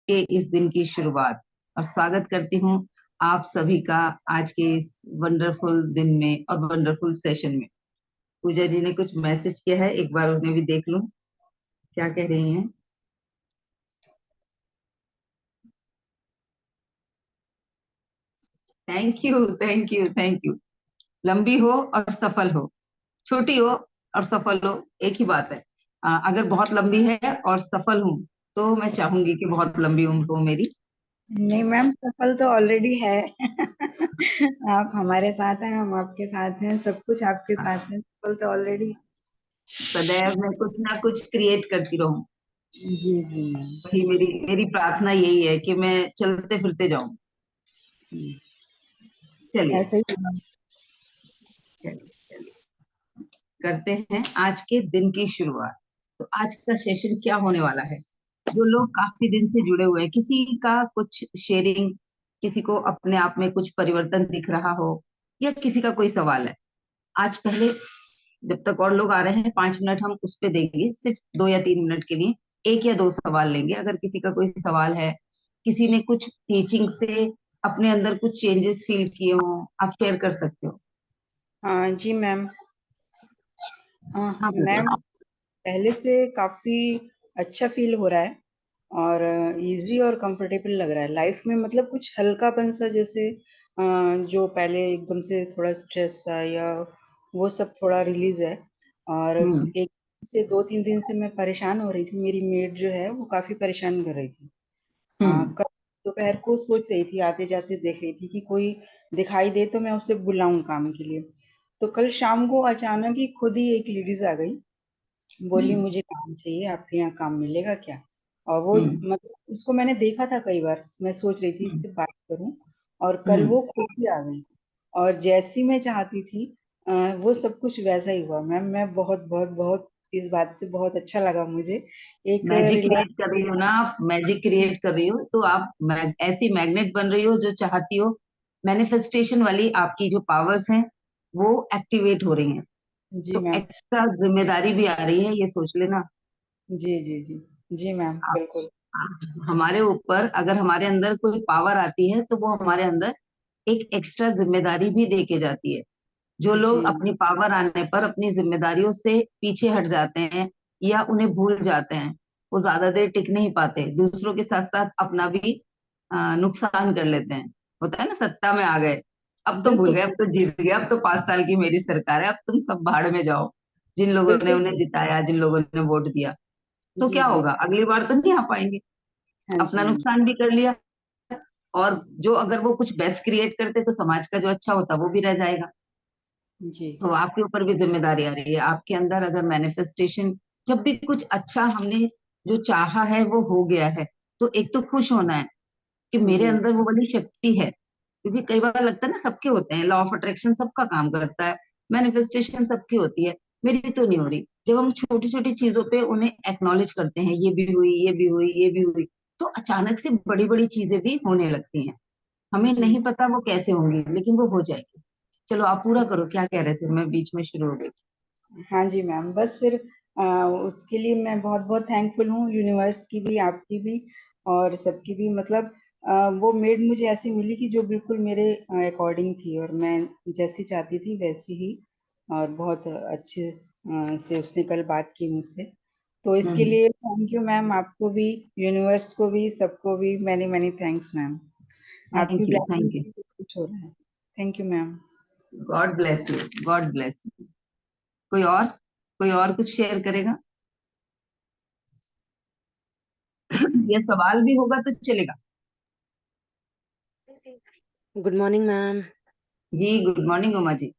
के इस दिन की शुरुआत और स्वागत करती हूँ आप सभी का आज के इस वंडरफुल दिन में और वंडरफुल सेशन में। पूजा जी ने कुछ मैसेज किया है, एक बार उन्हें भी देख लूं क्या कह रही हैं। Thank you, thank you, thank you. लंबी हो और सफल हो, छोटी हो और सफल हो, एक ही बात है। अगर बहुत लंबी है और सफल हूं तो मैं चाहूंगी कि बहुत लंबी उम्र हो मेरी। नहीं मैम, सफल तो ऑलरेडी है। आप हमारे साथ हैं, हम आपके साथ हैं, सब कुछ आपके साथ है, सफल तो ऑलरेडी। सदैव मैं कुछ ना कुछ क्रिएट करती रहूं। जी जी मैम। वही मेरी मेरी प्रार्थना यही है कि मैं चलते फिरते जाऊं। चलिए, ऐसे ही मैम। चलिए, चलिए, करते हैं आज के दिन की शुरुआत। तो आज का सेशन क्या होने वाला है। जो लोग काफी दिन से जुड़े हुए हैं, किसी का कुछ शेयरिंग, किसी को अपने आप में कुछ परिवर्तन दिख रहा हो या किसी का कोई सवाल है, आज पहले जब तक और लोग आ रहे हैं 5 मिनट हम उस पे देंगे, सिर्फ 2 या 3 मिनट के लिए। एक या दो सवाल लेंगे, अगर किसी का कोई सवाल है, किसी ने कुछ टीचिंग से अपने अंदर कुछ चेंजेस फील किए हो, आप शेयर कर सकते हो। हाँ जी मैम। हाँ पूजा। मैम, पहले से काफी अच्छा फील हो रहा है और इजी और कंफर्टेबल लग रहा है लाइफ में। मतलब कुछ हल्कापन सा, जैसे जो पहले एकदम से थोड़ा स्ट्रेस सा या वो सब थोड़ा रिलीज है। और हम्म। एक से 2-3 दिन से मैं परेशान हो रही थी। मेरी मेड जो है वो काफी परेशान कर रही थी। हम्म। कल दोपहर को सोच रही थी, आते जाते देख रही थी कि कोई दिखाई दे तो मैं उसे बुलाऊं काम के लिए। तो कल शाम को अचानक ही खुद ही एक लेडीज आ गई, बोली हम्म। मुझे काम चाहिए, आपके यहाँ काम मिलेगा क्या? और वो हम्म। मतलब उसको मैंने देखा था कई बार, मैं सोच रही थी हम्म। इससे बात करूं। और कल हम्म। वो खुद ही आ गई और जैसी मैं चाहती थी वो सब कुछ वैसा ही हुआ मैम। मैं बहुत बहुत बहुत इस बात से बहुत अच्छा लगा मुझे। एक मैजिक क्रिएट रिलैक्स। कर रही हो ना आप, मैजिक क्रिएट कर रही हो तो आप ऐसी मैग्नेट बन रही हो जो चाहती हो। मैनिफेस्टेशन वाली आपकी जो पावर्स हैं वो एक्टिवेट हो रही हैं। जी तो मैम। एक्स्ट्रा जिम्मेदारी भी आ रही है, ये सोच लेना। जी जी जी। जी मैम, बिल्कुल। हमारे ऊपर अगर हमारे अंदर कोई पावर आती है तो वो हमारे अंदर एक एक्स्ट्रा जिम्मेदारी भी दे के जाती है। जो लोग जी अपनी पावर आने पर अपनी जिम्मेदारियों से पीछे हट जाते हैं या उन्हें भूल जाते हैं, वो ज्यादा देर टिक नहीं पाते, दूसरों के साथ साथ अपना भी नुकसान कर लेते हैं। होता है ना, सत्ता में आ गए, अब तो भूल बिल्कुल गए, अब तो जीत गए, अब तो 5 साल की मेरी सरकार है, अब तुम सब भाड़ में जाओ। जिन लोगों ने बिल्कुल। उन्हें जिताया, जिन लोगों ने वोट दिया, तो जी क्या जी। होगा, अगली बार तो नहीं आ पाएंगे। हाँ अपना जी मैम। नुकसान भी कर लिया। और जो अगर वो कुछ बेस्ट क्रिएट करते तो समाज का जो अच्छा होता वो भी रह जाएगा। जी तो आपके ऊपर भी जिम्मेदारी आ रही है। आपके अंदर अगर मैनिफेस्टेशन, जब भी कुछ अच्छा हमने जो चाहा है वो हो गया है, तो एक तो खुश होना है कि मेरे जी अंदर वो वाली शक्ति है। क्योंकि कई बार लगता है ना, सबके होते हैं, लॉ ऑफ अट्रैक्शन सबका काम करता है, मैनिफेस्टेशन सबकी होती है, मेरी तो नहीं हो रही। जब हम छोटी छोटी चीजों पे उन्हें एक्नॉलेज करते हैं, ये भी हुई, ये भी हुई, ये भी हुई, तो अचानक से बड़ी बड़ी चीजें भी होने लगती हैं। हमें जी। नहीं पता वो कैसे होंगी, लेकिन वो हो जाएगी। चलो आप पूरा करो, क्या कह रहे थे, मैं बीच में शुरू हो गई। हाँ जी मैम, बस फिर उसके लिए मैं बहुत बहुत थैंकफुल हूँ, यूनिवर्स की भी, आपकी भी और सबकी भी। मतलब वो मेड मुझे ऐसी मिली कि जो बिल्कुल मेरे अकॉर्डिंग थी और मैं जैसी चाहती थी वैसी ही। और बहुत अच्छे से उसने कल बात की मुझसे। तो इसके हम्म। लिए थैंक यू मैम, आपको भी, यूनिवर्स को भी, सबको भी मैनी मैनी थैंक्स मैम। आपकी thank you, blessing thank you. से सब कुछ हो रहा है। Thank you ma'am. God bless you, God bless you. कोई और कुछ शेयर करेगा? ये सवाल भी होगा तो चलेगा। Good morning ma'am. जी गुड मॉर्निंग उमा जी।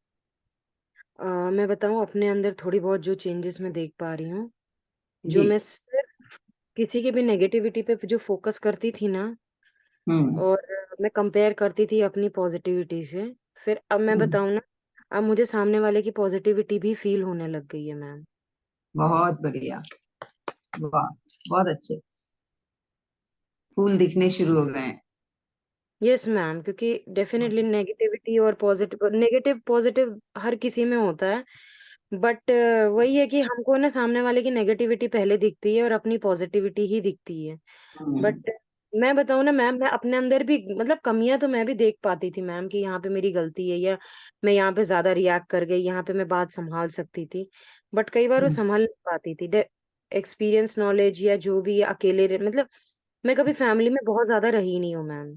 मैं बताऊं अपने अंदर थोड़ी बहुत जो चेंजेस मैं देख पा रही हूँ। जो जी। मैं सिर्फ किसी की भी नेगेटिविटी पे जो फोकस करती थी ना, हम्म। और मैं कंपेयर करती थी अपनी पॉजिटिविटी से, फिर अब मैं हम्म। बताऊं ना, अब मुझे सामने वाले की पॉजिटिविटी भी फील होने लग गई है मैम। बहुत बढ़िया। वाह, बहुत अच्छे। फूल दिखने शुरू हो गए हैं। यस मैम, क्योंकि डेफिनेटली नेगेटिविटी और पॉजिटिव, नेगेटिव पॉजिटिव हर किसी में होता है। बट वही है कि हमको ना सामने वाले की नेगेटिविटी पहले दिखती है और अपनी पॉजिटिविटी ही दिखती है। हम्म। बट मैं बताऊं ना मैम, मैं अपने अंदर भी मतलब कमियां तो मैं भी देख पाती थी मैम, कि यहाँ पे मेरी गलती है, या मैं यहाँ पे ज्यादा रिएक्ट कर गई, यहाँ पे मैं बात संभाल सकती थी, बट कई बार वो हम्म। संभाल नहीं पाती थी। एक्सपीरियंस नॉलेज या जो भी, अकेले मतलब मैं कभी फैमिली में बहुत ज्यादा रही नहीं हूँ मैम,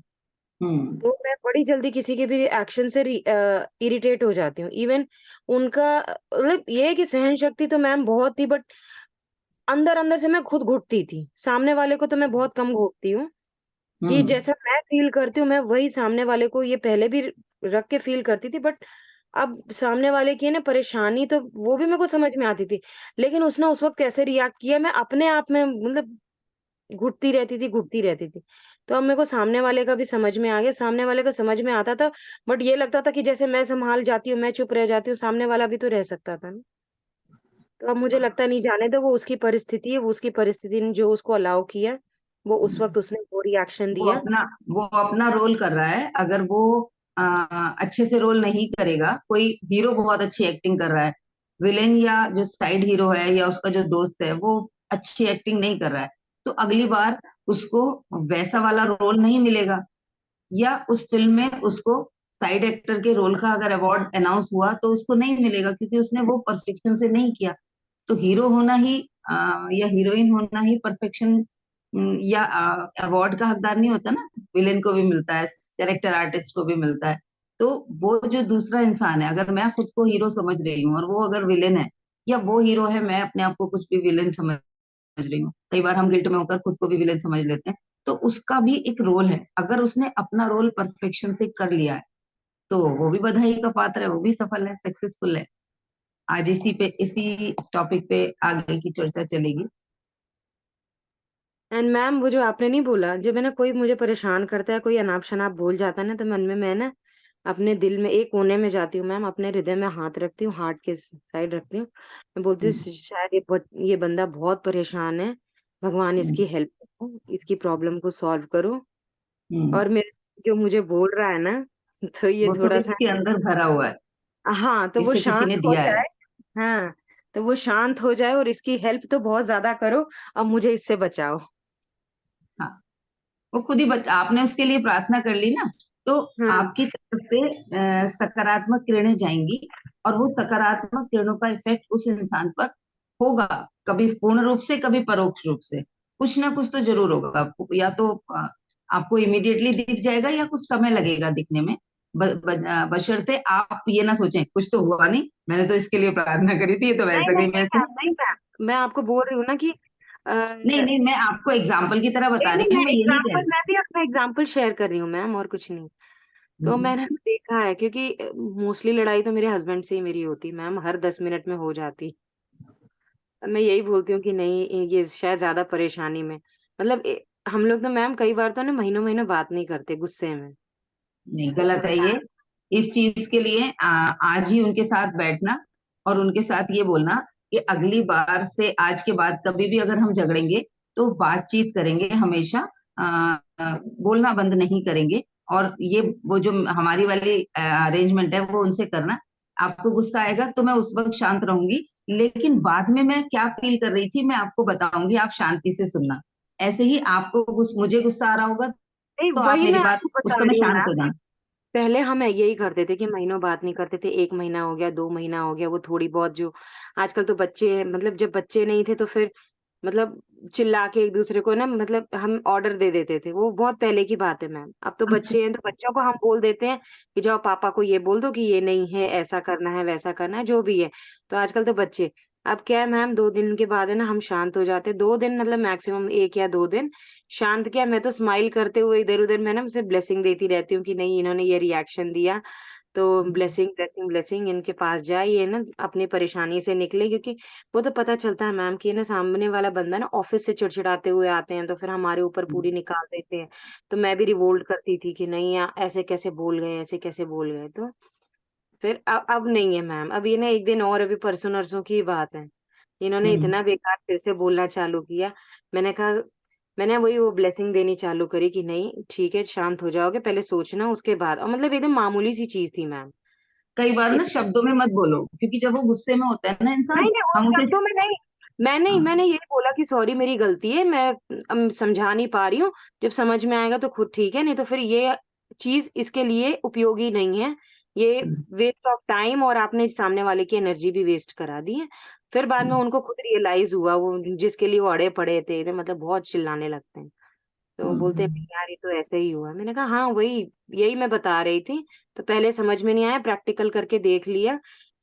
हम्म। तो मैं बड़ी जल्दी किसी के भी एक्शन से इरिटेट हो जाती हूँ। इवन उनका मतलब ये है कि सहन शक्ति तो मैम बहुत थी, बट अंदर अंदर से मैं खुद घुटती थी, सामने वाले को तो मैं बहुत कम घोटती हूँ, कि हम्म। जैसा मैं फील करती हूँ मैं वही सामने वाले को, ये पहले भी रख के फील करती थी, बट अब सामने वाले की है ना परेशानी, तो वो भी मेरे को समझ में आती थी, लेकिन उसने उस वक्त कैसे रिएक्ट किया, मैं अपने आप में मतलब घुटती रहती थी। तो अब मेरे को सामने वाले का भी समझ में आ गया, सामने वाले का समझ में आता था, बट ये लगता था कि जैसे मैं संभाल जाती हूँ, मैं चुप रह जाती हूँ, सामने वाला भी तो रह सकता था ना। तो अब मुझे लगता नहीं, जाने दो, वो उसकी परिस्थिति है, वो उसकी परिस्थिति ने जो उसको अलाउ किया, वो उस वक्त उसने वो रिएक्शन वो दिया। अपना वो अपना रोल कर रहा है। अगर वो अच्छे से रोल नहीं करेगा, कोई हीरो बहुत अच्छी एक्टिंग कर रहा है, विलेन या जो साइड हीरो है या उसका जो दोस्त है वो अच्छी एक्टिंग नहीं कर रहा है, तो अगली बार उसको वैसा वाला रोल नहीं मिलेगा, या उस फिल्म में उसको साइड एक्टर के रोल का अगर अवार्ड अनाउंस हुआ तो उसको नहीं मिलेगा, क्योंकि उसने वो परफेक्शन से नहीं किया। तो हीरो होना ही या हीरोइन होना ही परफेक्शन या अवार्ड का हकदार नहीं होता ना। विलेन को भी मिलता है, कैरेक्टर आर्टिस्ट को भी मिलता है। तो वो जो दूसरा इंसान है, अगर मैं खुद को हीरो समझ रही हूँ और वो अगर विलेन है, या वो हीरो है, मैं अपने आप को कुछ भी विलेन समझ रही हूँ, कई बार हम गिल्ट में होकर खुद को भी विलेन समझ लेते हैं, तो उसका भी एक रोल है। अगर उसने अपना रोल परफेक्शन से कर लिया है तो वो भी बधाई का पात्र है, वो भी सफल है, सक्सेसफुल है। आज इसी टॉपिक पे आगे की चर्चा चलेगी। एंड मैम, वो जो आपने नहीं बोला, जब है ना कोई मुझे परेशान करता है, कोई अनाप शनाप बोल जाता है ना, तो मन में मैं ना अपने दिल में एक कोने में जाती हूँ मैम, अपने हृदय में हाथ रखती हूँ, हार्ट के साइड रखती हूँ। मैं बोलती हूँ हम्म। शायद ये बंदा बहुत परेशान है, भगवान इसकी हम्म। हेल्प करो, इसकी प्रॉब्लम को सॉल्व करो। हम्म। और मेरे जो मुझे बोल रहा है ना, तो ये वो सब थोड़ा सा, इसके अंदर भरा हुआ है, हाँ, तो वो इसे किसी शांत ने हो दिया है। जाए। हाँ, तो वो शांत हो जाए और इसकी हेल्प तो बहुत ज्यादा करो, अब मुझे इससे बचाओ। हाँ, वो खुद ही आपने उसके लिए प्रार्थना कर ली ना, तो हाँ, आपकी तरफ से सकारात्मक किरणें जाएंगी, और वो सकारात्मक किरणों का इफेक्ट उस इंसान पर होगा, कभी पूर्ण रूप से कभी परोक्ष रूप से, कुछ ना कुछ तो जरूर होगा। या तो आपको इमीडिएटली दिख जाएगा या कुछ समय लगेगा दिखने में, बशर्ते आप ये ना सोचें कुछ तो हुआ नहीं, मैंने तो इसके लिए प्रार्थना करी थी, ये तो नहीं वैसा नहीं गई नहीं वैसे ही। मैम, नहीं मैम, मैं आपको बोल रही हूँ ना कि नहीं नहीं नहीं, मैं आपको एग्जाम्पल की तरह बता नहीं, रही मैं हूँ, मैं ये नहीं कह एग्जाम्पल, रही। मैं भी अपना एग्जाम्पल शेयर कर रही हूँ मैम, और कुछ नहीं। तो हम्म। मैंने देखा है, क्योंकि मोस्टली लड़ाई तो मेरे हस्बैंड से ही मेरी होती मैम, हर 10 मिनट में हो जाती। मैं यही बोलती हूँ कि नहीं, ये शायद ज्यादा परेशानी में, मतलब हम लोग तो मैम कई बार तो ना महीनों महीनों बात नहीं करते गुस्से में, नहीं, कुछ गलत है होता ये। है। इस चीज के लिए आज ही उनके साथ बैठना और उनके साथ ये बोलना कि अगली बार से, आज के बाद कभी भी अगर हम झगड़ेंगे तो बातचीत करेंगे हमेशा, बोलना बंद नहीं करेंगे। और ये वो जो हमारी वाली अरेंजमेंट है वो उनसे करना। आपको गुस्सा आएगा तो मैं उस वक्त शांत रहूंगी, लेकिन बाद में मैं क्या फील कर रही थी मैं आपको बताऊंगी, आप शांति से सुनना। ऐसे ही आपको मुझे गुस्सा आ रहा होगा नहीं, तो आप वही मेरी मैं बात आपको उस बता समय रही हूँ शांत मैम, हो कि जाना। पहले हम यही करते थे कि महीनों बात नहीं करते थे, 1 महीना हो गया, 2 महीना हो गया, वो थोड़ी बहुत जो आजकल तो बच्चे हैं, मतलब जब बच्चे नहीं थे तो फिर मतलब चिल्ला के एक दूसरे को ना, मतलब हम ऑर्डर दे देते थे, वो बहुत पहले की बात है मैम। अब तो अच्छा। बच्चे हैं तो बच्चों को हम बोल देते हैं कि जाओ पापा को ये बोल दो कि ये नहीं है, ऐसा करना है, वैसा करना है, जो भी है। तो आजकल तो बच्चे, अब क्या है मैम, 2 दिन के बाद है ना हम शांत हो जाते हैं, 2 दिन मतलब मैक्सिमम 1 या 2 दिन शांत। क्या, मैं तो स्माइल करते हुए इधर उधर मैं ना उसे ब्लेसिंग देती रहती हूँ कि नहीं, इन्होंने ये रिएक्शन दिया, तो ब्लेसिंग ब्लेसिंग ब्लेसिंग इनके पास जाए, ये ना अपनी परेशानी से निकले। क्योंकि वो तो पता चलता है मैम कि ना सामने वाला बंदा ना ऑफिस से चिड़चिड़ाते हुए आते हैं, तो फिर हमारे ऊपर पूरी निकाल देते हैं। तो मैं भी रिवोल्ट करती थी कि नहीं यार, ऐसे कैसे बोल गए, ऐसे कैसे बोल गए। तो फिर अब नहीं है मैम, अब ये ना एक दिन और, अभी परसों नरसों की बात है, इन्होंने हम्म। इतना बेकार फिर से बोलना चालू किया। मैंने कहा, मैंने वही वो ब्लेसिंग देनी चालू करी कि नहीं ठीक है, शांत हो जाओगे, पहले सोचना उसके बाद। और मतलब एकदम मामूली सी चीज थी मैम। कई बार ना इतनी शब्दों में मत बोलो, क्योंकि जब वो गुस्से में होता है ना इंसान, नहीं नहीं, वो हम उसे। शब्दों में नहीं, मैंने यही बोला कि सॉरी मेरी गलती है, मैं समझा नहीं पा रही हूँ, जब समझ में आएगा तो खुद ठीक है, नहीं तो फिर ये चीज इसके लिए उपयोगी नहीं है, ये हम्म, वेस्ट ऑफ टाइम और आपने सामने वाले की एनर्जी भी वेस्ट करा दी है। फिर बाद में हम्म, उनको खुद रियलाइज हुआ, वो जिसके लिए वो अड़े पड़े थे, मतलब बहुत चिल्लाने लगते हैं। तो बोलते हैं हम्म, "नहीं यार ये तो ऐसे ही हुआ"। मैंने कहा हाँ वही, यही मैं बता रही थी। तो पहले समझ में नहीं आया, प्रैक्टिकल करके देख लिया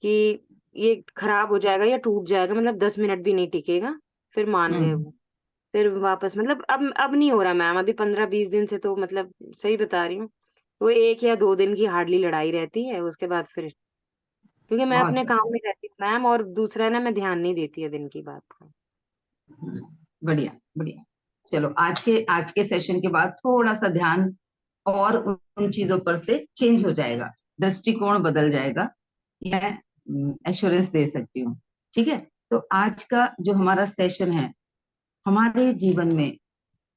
कि ये खराब हो जाएगा या टूट जाएगा, मतलब 10 मिनट भी नहीं टिकेगा। फिर मान गए हम्म, वो। फिर वापस मतलब अब नहीं हो रहा मैम, अभी 15-20 दिन से तो मतलब सही बता रही हूँ। वो 1 या 2 दिन की हार्डली लड़ाई रहती है, उसके बाद फिर, क्योंकि मैं बहुत अपने बढ़िया। काम में रहती हूँ मैम, और दूसरा है ना, मैं ध्यान नहीं देती है दिन की बात को। हम्म, बढ़िया बढ़िया। चलो आज के सेशन के बाद थोड़ा सा ध्यान और उन चीजों पर से चेंज हो जाएगा, दृष्टिकोण बदल जाएगा, मैं एश्योरेंस दे सकती हूँ। ठीक है। तो आज का जो हमारा सेशन है, हमारे जीवन में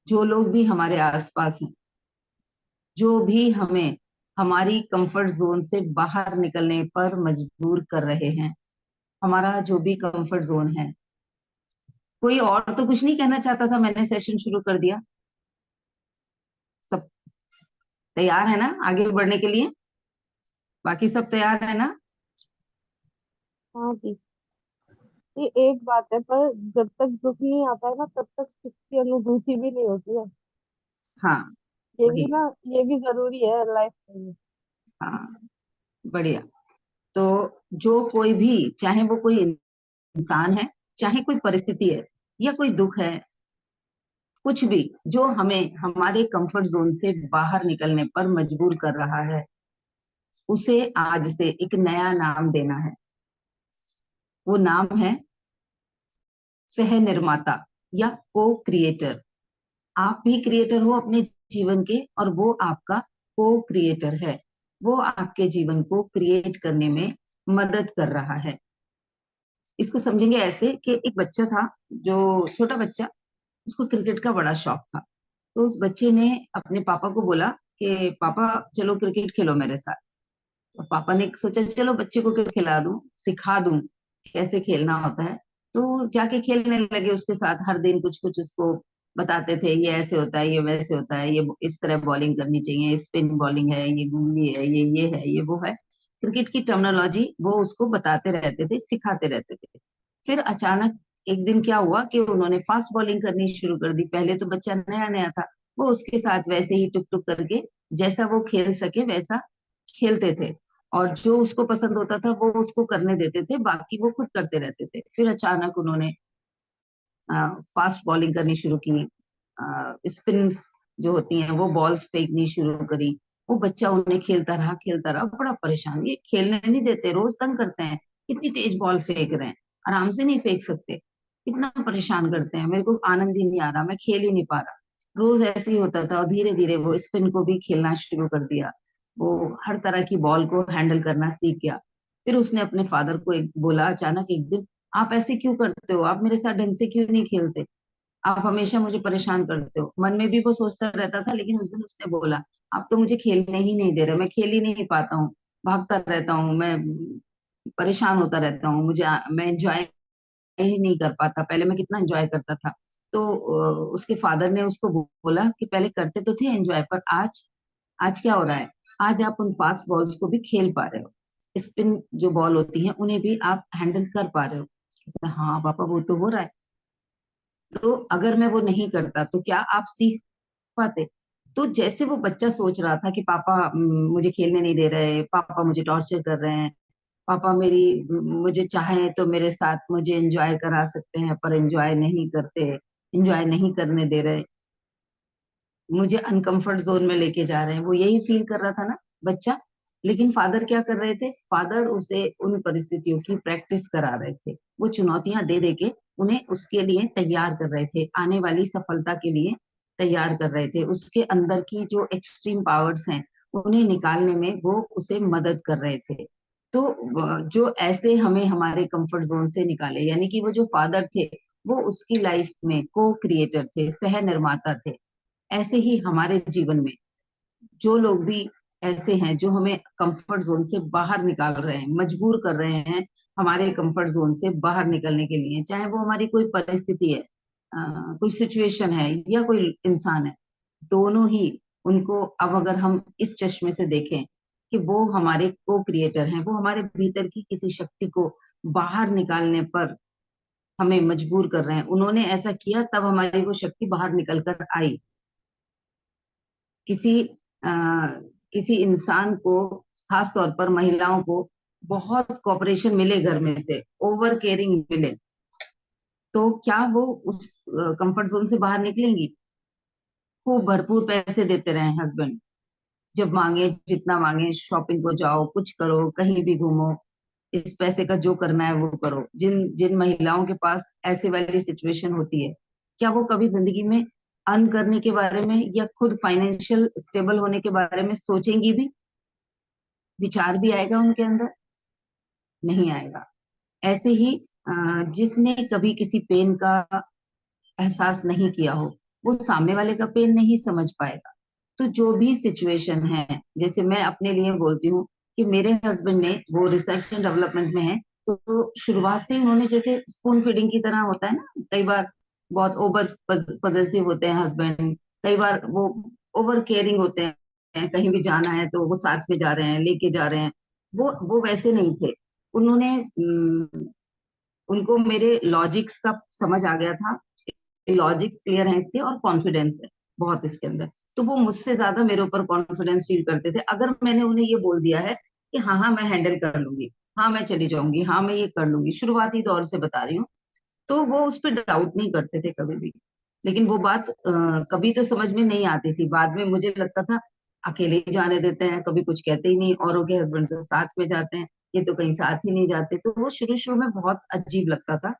जो लोग भी हमारे आसपास हैं, जो भी हमें हमारी कंफर्ट जोन से बाहर निकलने पर मजबूर कर रहे हैं, हमारा जो भी कंफर्ट जोन है, कोई और तो कुछ नहीं कहना चाहता था, मैंने सेशन शुरू कर दिया। सब तैयार है ना आगे बढ़ने के लिए? बाकी सब तैयार है ना? हाँ जी। ये एक बात है, पर जब तक दुख नहीं आता है ना, तब तक सुख की अनुभूति भी नहीं होती है। हाँ ये भी वही। ना, ये भी जरूरी है लाइफ में। हाँ बढ़िया। तो जो कोई भी, चाहे वो कोई इंसान है, चाहे कोई परिस्थिति है, या कोई दुख है, कुछ भी जो हमें हमारे कंफर्ट जोन से बाहर निकलने पर मजबूर कर रहा है, उसे आज से एक नया नाम देना है। वो नाम है सह निर्माता या को क्रिएटर। आप भी क्रिएटर हो अपने जीवन के, और वो आपका को क्रिएटर है। वो आपके जीवन को क्रिएट करने में मदद कर रहा है। इसको समझेंगे ऐसे कि एक बच्चा था, जो छोटा बच्चा, उसको क्रिकेट का बड़ा शौक था। तो उस बच्चे ने अपने पापा को बोला कि पापा चलो क्रिकेट खेलो मेरे साथ। तो पापा ने सोचा चलो बच्चे को क्रिकेट खिला दूं, सिखा दूं कैसे खेलना होता है। तो जाके खेलने लगे उसके साथ, हर दिन कुछ कुछ उसको बताते थे, ये ऐसे होता है, ये वैसे होता है, ये इस तरह बॉलिंग करनी चाहिए, स्पिन बॉलिंग है, ये गुल्ली है, ये है, ये वो है। क्रिकेट की टर्मिनोलॉजी वो उसको बताते रहते थे, सिखाते रहते थे। फिर अचानक एक दिन क्या हुआ कि उन्होंने फास्ट बॉलिंग करनी शुरू कर दी। पहले तो बच्चा नया नया था, वो उसके साथ वैसे ही टुक टुक करके जैसा वो खेल सके वैसा खेलते थे, और जो उसको पसंद होता था वो उसको करने देते थे, बाकी वो खुद करते रहते थे। फिर अचानक उन्होंने फास्ट बॉलिंग करनी शुरू की, स्पिन जो होती हैं वो बॉल्स फेंकनी शुरू करी। वो बच्चा उन्हें खेलता रहा, बड़ा परेशान, ये खेलने नहीं देते, रोज तंग करते हैं, कितनी तेज बॉल फेंक रहे हैं, आराम से नहीं फेंक सकते, कितना परेशान करते हैं, मेरे को आनंद ही नहीं आ रहा, मैं खेल ही नहीं पा रहा। रोज ऐसे ही होता था, और धीरे धीरे वो स्पिन को भी खेलना शुरू कर दिया। वो हर तरह की बॉल को हैंडल करना सीख गया। फिर उसने अपने फादर को बोला अचानक एक दिन, आप ऐसे क्यों करते हो, आप मेरे साथ ढंग से क्यों नहीं खेलते, आप हमेशा मुझे परेशान करते हो। मन में भी वो सोचता रहता था, लेकिन उस दिन उसने बोला आप तो मुझे खेलने ही नहीं दे रहे, मैं खेल ही नहीं पाता हूँ, भागता रहता हूँ मैं, परेशान होता रहता हूँ, मैं एंजॉय ही नहीं कर पाता, पहले मैं कितना एंजॉय करता था। तो उसके फादर ने उसको बोला कि पहले करते तो थे एंजॉय, पर आज आज क्या हो रहा है, आज आप उन फास्ट बॉल्स को भी खेल पा रहे हो, स्पिन जो बॉल होती है उन्हें भी आप हैंडल कर पा रहे हो। कहता, हाँ पापा वो तो हो रहा है। तो अगर मैं वो नहीं करता तो क्या आप सीख पाते? तो जैसे वो बच्चा सोच रहा था कि पापा मुझे खेलने नहीं दे रहे, पापा मुझे टॉर्चर कर रहे हैं, पापा मुझे चाहे तो मेरे साथ मुझे एंजॉय करा सकते हैं, पर एंजॉय नहीं करते, एंजॉय नहीं करने दे रहे, मुझे अनकंफर्ट जोन में लेके जा रहे हैं, वो यही फील कर रहा था ना बच्चा। लेकिन फादर क्या कर रहे थे, फादर उसे उन परिस्थितियों की प्रैक्टिस करा रहे थे, वो चुनौतियां दे दे के उन्हें उसके लिए तैयार कर रहे थे, आने वाली सफलता के लिए तैयार कर रहे थे, उसके अंदर की जो एक्सट्रीम पावर्स हैं उन्हें निकालने में वो उसे मदद कर रहे थे। तो जो ऐसे हमें हमारे कंफर्ट जोन से निकाले, यानी कि वो जो फादर थे, वो उसकी लाइफ में को क्रिएटर थे, सह निर्माता थे। ऐसे ही हमारे जीवन में जो लोग भी ऐसे हैं जो हमें कंफर्ट जोन से बाहर निकाल रहे हैं, मजबूर कर रहे हैं हमारे कंफर्ट जोन से बाहर निकलने के लिए, चाहे वो हमारी कोई परिस्थिति है, कोई सिचुएशन है या कोई इंसान है, दोनों ही। उनको अब अगर हम इस चश्मे से देखें कि वो हमारे को क्रिएटर हैं, वो हमारे भीतर की किसी शक्ति को बाहर निकालने पर हमें मजबूर कर रहे हैं। उन्होंने ऐसा किया तब हमारी वो शक्ति बाहर निकल कर आई। किसी आ, किसी इंसान को, खास तौर पर महिलाओं को बहुत कॉपरेशन मिले घर में से, ओवर केयरिंग मिले, तो क्या वो उस कंफर्ट जोन से बाहर निकलेंगी? खूब भरपूर पैसे देते रहे हस्बैंड, जब मांगे जितना मांगे, शॉपिंग को जाओ, कुछ करो, कहीं भी घूमो, इस पैसे का जो करना है वो करो। जिन जिन महिलाओं के पास ऐसे वाली सिचुएशन होती है, क्या वो कभी जिंदगी में अर्न करने के बारे में या खुद फाइनेंशियल स्टेबल होने के बारे में सोचेंगी भी? विचार भी आएगा उनके अंदर? नहीं आएगा। ऐसे ही जिसने कभी किसी पेन का एहसास नहीं किया हो, वो सामने वाले का पेन नहीं समझ पाएगा। तो जो भी सिचुएशन है, जैसे मैं अपने लिए बोलती हूँ कि मेरे हस्बैंड ने, वो रिसर्च एंड डेवलपमेंट में है, तो शुरुआत से उन्होंने, जैसे स्पून फीडिंग की तरह होता है ना, कई बार बहुत ओवर पजेसिव होते हैं हस्बैंड, कई बार वो ओवर केयरिंग होते हैं, कहीं भी जाना है तो वो साथ में जा रहे हैं, लेके जा रहे हैं। वो वैसे नहीं थे। उन्होंने उनको मेरे लॉजिक्स का समझ आ गया था, लॉजिक्स क्लियर है इसके और कॉन्फिडेंस है बहुत इसके अंदर। तो वो मुझसे ज्यादा मेरे ऊपर कॉन्फिडेंस फील करते थे। अगर मैंने उन्हें ये बोल दिया है कि हाँ हाँ मैं हैंडल कर लूंगी, हाँ मैं चली जाऊंगी, हाँ मैं ये कर लूंगी, शुरुआती दौर से बता रही हूँ, तो वो उस पर डाउट नहीं करते थे कभी भी। लेकिन वो बात कभी तो समझ में नहीं आती थी, बाद में मुझे लगता था अकेले ही जाने देते हैं, कभी कुछ कहते ही नहीं, औरों के हस्बैंड तो साथ में जाते हैं, ये तो कहीं साथ ही नहीं जाते। तो वो शुरू शुरू में बहुत अजीब लगता था।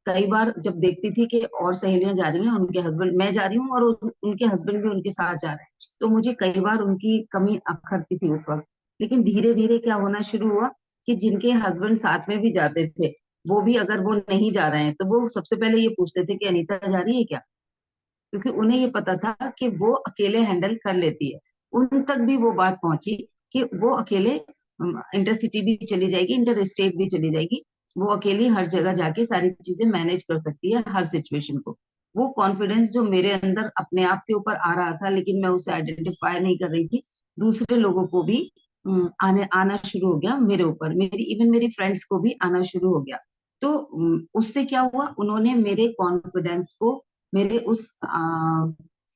कई बार जब देखती थी कि और सहेलियां जा रही हैं, उनके हस्बैंड, मैं जा रही हूँ और उनके हस्बैंड भी उनके साथ जा रहे हैं, तो मुझे कई बार उनकी कमी अखरती थी उस वक्त। लेकिन धीरे धीरे क्या होना शुरू हुआ कि जिनके हस्बैंड साथ में भी जाते थे, वो भी अगर वो नहीं जा रहे हैं तो वो सबसे पहले ये पूछते थे कि अनीता जा रही है क्या, क्योंकि उन्हें ये पता था कि वो अकेले हैंडल कर लेती है। उन तक भी वो बात पहुंची कि वो अकेले इंटरसिटी भी चली जाएगी, इंटर स्टेट भी चली जाएगी, वो अकेली हर जगह जाके सारी चीजें मैनेज कर सकती है, हर सिचुएशन को। वो कॉन्फिडेंस जो मेरे अंदर अपने आप के ऊपर आ रहा था, लेकिन मैं उसे आइडेंटिफाई नहीं कर रही थी, दूसरे लोगों को भी आने आना शुरू हो गया मेरे ऊपर, मेरी इवन मेरी फ्रेंड्स को भी आना शुरू हो गया। तो उससे क्या हुआ, उन्होंने मेरे कॉन्फिडेंस को, मेरे उस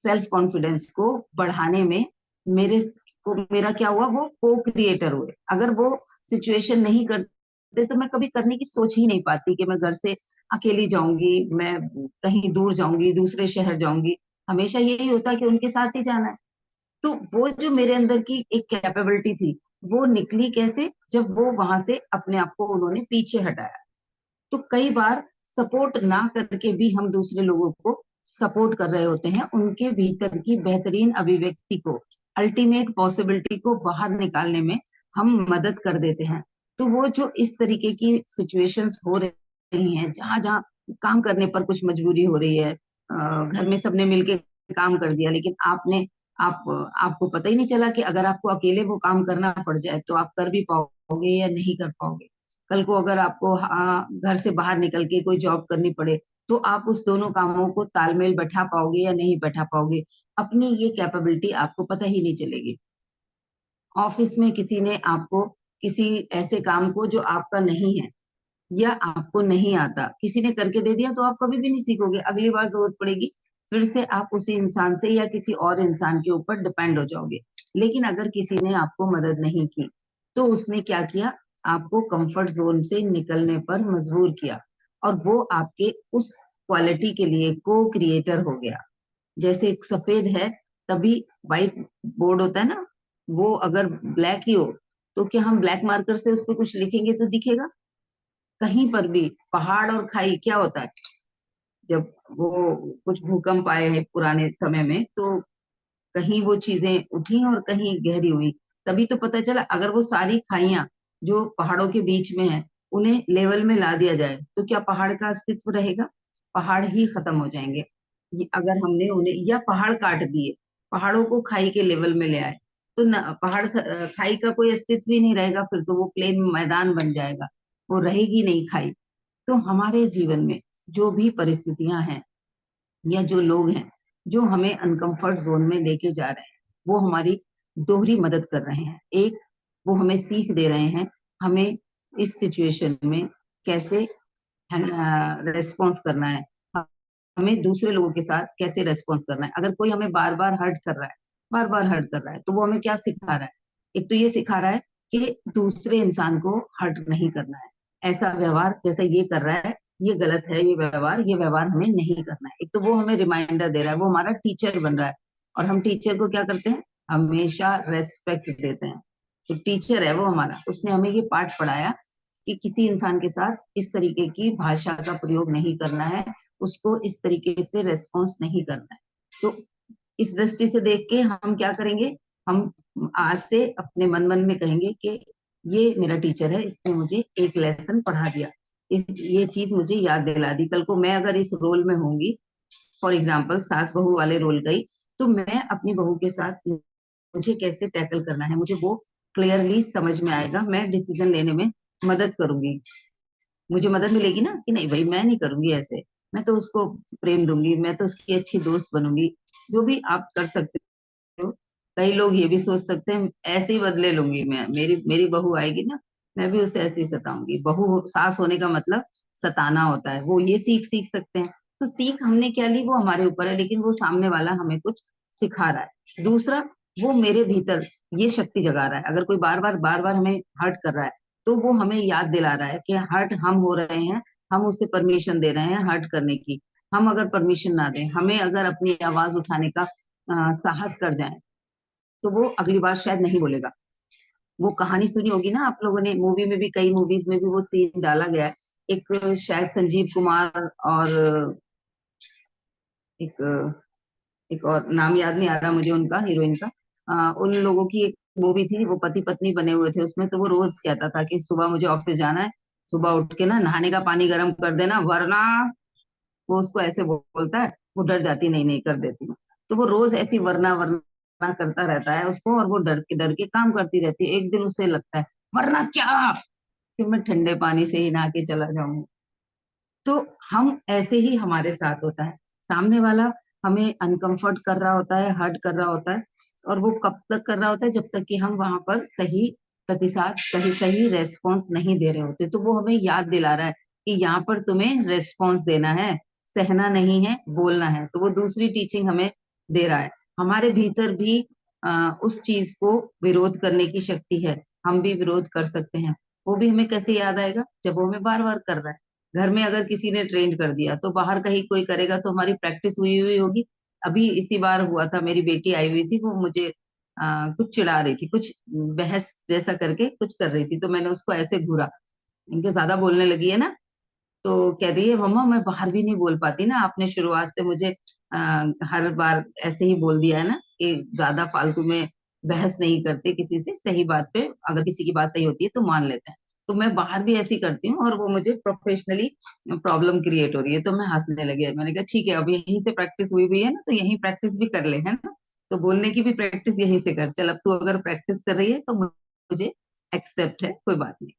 सेल्फ कॉन्फिडेंस को बढ़ाने में, मेरे को, मेरा क्या हुआ, वो को क्रिएटर हुए। अगर वो सिचुएशन नहीं करते तो मैं कभी करने की सोच ही नहीं पाती कि मैं घर से अकेली जाऊंगी, मैं कहीं दूर जाऊंगी, दूसरे शहर जाऊंगी। हमेशा यही होता कि उनके साथ ही जाना है। तो वो जो मेरे अंदर की एक कैपेबिलिटी थी, वो निकली कैसे, जब वो वहां से अपने आप को उन्होंने पीछे हटाया। तो कई बार सपोर्ट ना करके भी हम दूसरे लोगों को सपोर्ट कर रहे होते हैं, उनके भीतर की बेहतरीन अभिव्यक्ति को, अल्टीमेट पॉसिबिलिटी को बाहर निकालने में हम मदद कर देते हैं। तो वो जो इस तरीके की सिचुएशंस हो रही हैं, जहां जहां काम करने पर कुछ मजबूरी हो रही है, घर में सबने मिलके काम कर दिया, लेकिन आप आपको पता ही नहीं चला कि अगर आपको अकेले वो काम करना पड़ जाए तो आप कर भी पाओगे या नहीं कर पाओगे। कल को अगर आपको घर से बाहर निकल के कोई जॉब करनी पड़े, तो आप उस दोनों कामों को तालमेल बैठा पाओगे या नहीं बैठा पाओगे, अपनी ये कैपेबिलिटी आपको पता ही नहीं चलेगी। ऑफिस में किसी ने आपको, किसी ऐसे काम को जो आपका नहीं है या आपको नहीं आता, किसी ने करके दे दिया, तो आप कभी भी नहीं सीखोगे, अगली बार जरूरत पड़ेगी फिर से आप उसी इंसान से या किसी और इंसान के ऊपर डिपेंड हो जाओगे। लेकिन अगर किसी ने आपको मदद नहीं की, तो उसने क्या किया, आपको कंफर्ट जोन से निकलने पर मजबूर किया, और वो आपके उस क्वालिटी के लिए को क्रिएटर हो गया। जैसे एक सफेद है, तभी व्हाइट बोर्ड होता है ना, वो अगर ब्लैक ही हो, तो क्या हम ब्लैक मार्कर से उस पर कुछ लिखेंगे तो दिखेगा? कहीं पर भी पहाड़ और खाई क्या होता है, जब वो कुछ भूकंप आए हैं पुराने समय में, तो कहीं वो चीजें उठी और कहीं गहरी हुई, तभी तो पता चला। अगर वो सारी खाइयां जो पहाड़ों के बीच में है, उन्हें लेवल में ला दिया जाए, तो क्या पहाड़ का अस्तित्व रहेगा? पहाड़ ही खत्म हो जाएंगे। अगर हमने उन्हें, या पहाड़ काट दिए, पहाड़ों को खाई के लेवल में ले आए, तो पहाड़ खाई का कोई अस्तित्व ही नहीं रहेगा, फिर तो वो प्लेन मैदान बन जाएगा, वो रहेगी नहीं खाई। तो हमारे जीवन में जो भी परिस्थितियां हैं या जो लोग हैं जो हमें अनकंफर्ट जोन में लेके जा रहे हैं, वो हमारी दोहरी मदद कर रहे हैं। एक, वो हमें सीख दे रहे हैं हमें इस सिचुएशन में कैसे रेस्पॉन्स करना है, हमें दूसरे लोगों के साथ कैसे रेस्पॉन्स करना है। अगर कोई हमें बार बार हर्ट कर रहा है, बार बार हर्ट कर रहा है, तो वो हमें क्या सिखा रहा है? एक तो ये सिखा रहा है कि दूसरे इंसान को हर्ट नहीं करना है, ऐसा व्यवहार जैसा ये कर रहा है ये गलत है, ये व्यवहार हमें नहीं करना है। एक तो वो हमें रिमाइंडर दे रहा है, वो हमारा टीचर बन रहा है। और हम टीचर को क्या करते हैं? हमेशा रेस्पेक्ट देते हैं। तो टीचर है वो हमारा, उसने हमें ये पाठ पढ़ाया कि किसी इंसान के साथ इस तरीके की भाषा का प्रयोग नहीं करना है, उसको इस तरीके से रेस्पॉन्स नहीं करना है। तो इस दृष्टि से देख के हम क्या करेंगे? हम आज से अपने मन मन में कहेंगे कि ये मेरा टीचर है, इसने मुझे एक लेसन पढ़ा दिया, ये चीज मुझे याद दिला दी। कल को मैं अगर इस रोल में होंगी, फॉर एग्जाम्पल सास बहू वाले रोल गई, तो मैं अपनी बहू के साथ मुझे कैसे टैकल करना है, मुझे वो क्लियरली समझ में आएगा, मैं डिसीजन लेने में मदद करूंगी। मुझे मदद मिलेगी ना कि नहीं भाई मैं नहीं करूंगी ऐसे, मैं तो उसको प्रेम दूंगी, मैं तो उसकी अच्छी दोस्त बनूंगी। जो भी आप कर सकते हो। कई लोग ये भी सोच सकते हैं ऐसे ही बदले लूंगी मैं, मेरी मेरी बहू आएगी ना, मैं भी उसे ऐसे ही सताऊंगी। बहू सास होने का मतलब सताना होता है, वो ये सीख सीख सकते हैं। तो सीख हमने क्या ली वो हमारे ऊपर है, लेकिन वो सामने वाला हमें कुछ सिखा रहा है। दूसरा, वो मेरे भीतर ये शक्ति जगा रहा है। अगर कोई बार बार हमें हर्ट कर रहा है, तो वो हमें याद दिला रहा है कि हर्ट हम हो रहे हैं, हम उसे परमिशन दे रहे हैं हर्ट करने की। हम अगर परमिशन ना दें, हमें अगर अपनी आवाज उठाने का साहस कर जाए, तो वो अगली बार शायद नहीं बोलेगा। वो कहानी सुनी होगी ना आप लोगों ने, मूवी में भी, कई मूवीज में भी वो सीन डाला गया है। एक शायद संजीव कुमार और एक एक और नाम याद नहीं आ रहा मुझे उनका, हीरोइन का। उन लोगों की एक मूवी थी, वो पति पत्नी बने हुए थे उसमें। तो वो रोज कहता था कि सुबह मुझे ऑफिस जाना है, सुबह उठ के ना नहाने का पानी गर्म कर देना, वरना, वो उसको ऐसे बोलता है, वो डर जाती, नहीं नहीं कर देती हूँ। तो वो रोज ऐसी वरना वरना करता रहता है उसको, और वो डर के काम करती रहती है। एक दिन उसे लगता है वरना क्या, कि मैं ठंडे पानी से ही नहा के चला जाऊंगा। तो हम ऐसे ही हमारे साथ होता है, सामने वाला हमें अनकंफर्ट कर रहा होता है, हर्ट कर रहा होता है, और वो कब तक कर रहा होता है? जब तक कि हम वहां पर सही प्रतिसाद, सही सही रेस्पॉन्स नहीं दे रहे होते। तो वो हमें याद दिला रहा है कि यहाँ पर तुम्हें रेस्पॉन्स देना है, सहना नहीं है, बोलना है। तो वो दूसरी टीचिंग हमें दे रहा है। हमारे भीतर भी उस चीज को विरोध करने की शक्ति है, हम भी विरोध कर सकते हैं। वो भी हमें कैसे याद आएगा? जब वो हमें बार बार कर रहा है। घर में अगर किसी ने ट्रेन कर दिया, तो बाहर कहीं कोई करेगा तो हमारी प्रैक्टिस हुई हुई होगी। अभी इसी बार हुआ था, मेरी बेटी आई हुई थी, वो मुझे कुछ चिढ़ा रही थी, कुछ बहस जैसा करके कुछ कर रही थी। तो मैंने उसको ऐसे घूरा, इनके ज्यादा बोलने लगी है ना। तो कह रही है मम्मा मैं बाहर भी नहीं बोल पाती ना, आपने शुरुआत से मुझे हर बार ऐसे ही बोल दिया है ना कि ज्यादा फालतू में बहस नहीं करते किसी से, सही बात पे अगर किसी की बात सही होती है तो मान लेते हैं। तो मैं बाहर भी ऐसी करती हूँ, और वो मुझे प्रोफेशनली प्रॉब्लम क्रिएट हो रही है। तो मैं हंसने लगी, मैंने कहा ठीक है, अब यहीं से प्रैक्टिस हुई हुई है ना, तो यहीं प्रैक्टिस भी कर ले, है ना। तो बोलने की भी प्रैक्टिस यहीं से कर, चल अब तू अगर प्रैक्टिस कर रही है तो मुझे एक्सेप्ट है, कोई बात नहीं।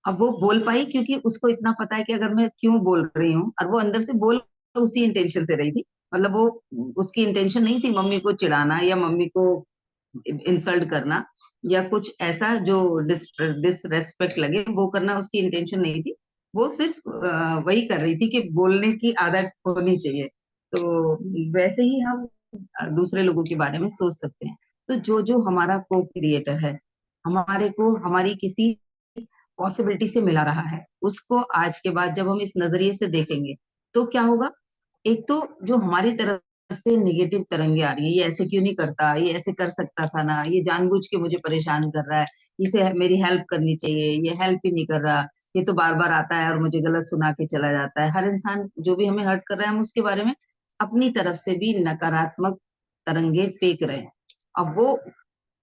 अब वो बोल पाई क्योंकि उसको इतना पता है कि अगर मैं क्यों बोल रही हूँ, और वो अंदर से बोल उसी इंटेंशन से रही थी। मतलब वो, उसकी इंटेंशन नहीं थी मम्मी को चिढ़ाना या मम्मी को इंसल्ट करना या कुछ ऐसा जो डिसरेस्पेक्ट लगे, वो करना उसकी इंटेंशन नहीं थी। वो सिर्फ वही कर रही थी कि बोलने की आदत होनी चाहिए। तो वैसे ही हम दूसरे लोगों के बारे में सोच सकते हैं। तो जो जो हमारा को क्रिएटर है, हमारे को हमारी किसी पॉसिबिलिटी से मिला रहा है, उसको आज के बाद जब हम इस नजरिए से देखेंगे, तो क्या होगा? एक तो जो हमारी तरफ से नेगेटिव तरंगे आ रही है, ये ऐसे क्यों नहीं करता, ये ऐसे कर सकता था ना, ये जानबूझ के मुझे परेशान कर रहा है, इसे मेरी हेल्प करनी चाहिए, ये हेल्प ही नहीं कर रहा, ये तो बार बार आता है और मुझे गलत सुना के चला जाता है। हर इंसान जो भी हमें हर्ट कर रहा है, हम उसके बारे में अपनी तरफ से भी नकारात्मक तरंगे फेंक रहे हैं। अब वो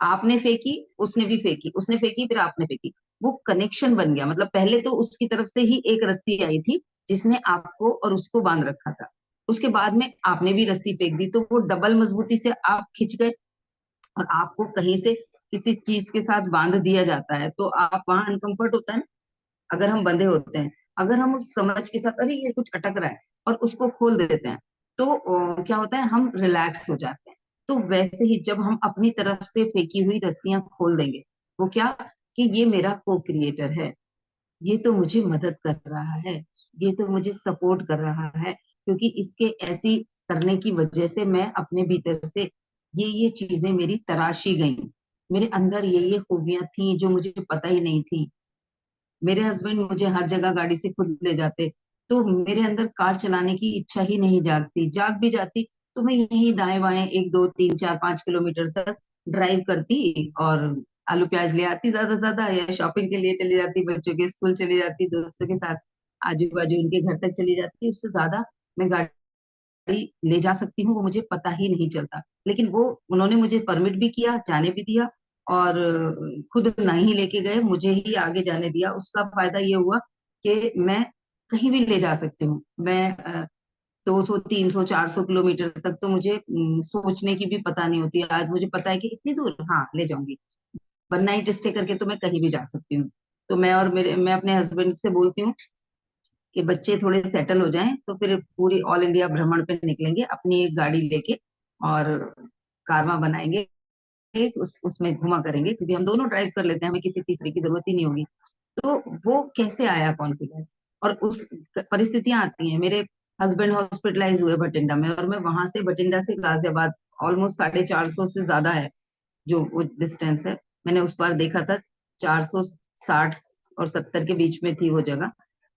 आपने फेंकी, उसने भी फेंकी, उसने फेंकी फिर आपने फेंकी, वो कनेक्शन बन गया। मतलब पहले तो उसकी तरफ से ही एक रस्सी आई थी जिसने आपको और उसको बांध रखा था, उसके बाद में आपने भी रस्सी फेंक दी, तो वो डबल मजबूती से आप खिंच गए। और आपको कहीं से किसी चीज के साथ बांध दिया जाता है तो आप वहां अनकंफर्ट होता है ना। अगर हम बंधे होते हैं, अगर हम उस समझ के साथ अरे ये कुछ अटक रहा है और उसको खोल देते हैं तो क्या होता है, हम रिलैक्स हो जाते हैं। तो वैसे ही जब हम अपनी तरफ से फेंकी हुई रस्सियां खोल देंगे, वो क्या, कि ये मेरा को क्रिएटर है, ये तो मुझे मदद कर रहा है, ये तो मुझे सपोर्ट कर रहा है, क्योंकि इसके ऐसी करने की वजह से मैं अपने भीतर से ये चीजें मेरी तराशी गई, मेरे अंदर ये खूबियां थी जो मुझे पता ही नहीं थी। मेरे हस्बैंड मुझे हर जगह गाड़ी से खुद ले जाते, तो मेरे अंदर कार चलाने की इच्छा ही नहीं जागती, जाग भी जाती तो मैं यही दाएं बाएं 1 2 3 4 5 किलोमीटर तक ड्राइव करती और आलू प्याज ले आती ज्यादा से ज्यादा, या शॉपिंग के लिए चली जाती, बच्चों के स्कूल चली जाती, दोस्तों के साथ आजू बाजू उनके घर तक चली जाती। उससे ज्यादा मैं गाड़ी ले जा सकती हूँ वो मुझे पता ही नहीं चलता। लेकिन वो, उन्होंने मुझे परमिट भी किया, जाने भी दिया, और खुद नहीं लेके गए, मुझे ही आगे जाने दिया। उसका फायदा ये हुआ कि मैं कहीं भी ले जा सकती हूँ। मैं 200 300 400 किलोमीटर तक तो मुझे सोचने की भी पता नहीं होती। आज मुझे पता है कि इतनी दूर हाँ ले जाऊंगी, 1 नाइट स्टे करके तो मैं कहीं भी जा सकती हूँ। तो मैं अपने हस्बैंड से बोलती हूँ कि बच्चे थोड़े सेटल हो जाएं तो फिर पूरी ऑल इंडिया भ्रमण पे निकलेंगे, अपनी एक गाड़ी लेके, और कारवां बनाएंगे, उसमें घुमा करेंगे, क्योंकि हम दोनों ड्राइव कर लेते हैं, हमें किसी तीसरे की जरूरत ही नहीं होगी। तो वो कैसे आया कॉन्फिडेंस, और उस परिस्थितियां आती हैं। मेरे हस्बैंड हॉस्पिटलाइज हुए बठिंडा में, और मैं वहां से बठिंडा से गाजियाबाद ऑलमोस्ट 450 से ज्यादा है जो वो डिस्टेंस है। मैंने उस बार देखा था 460 और 70 के बीच में थी वो जगह।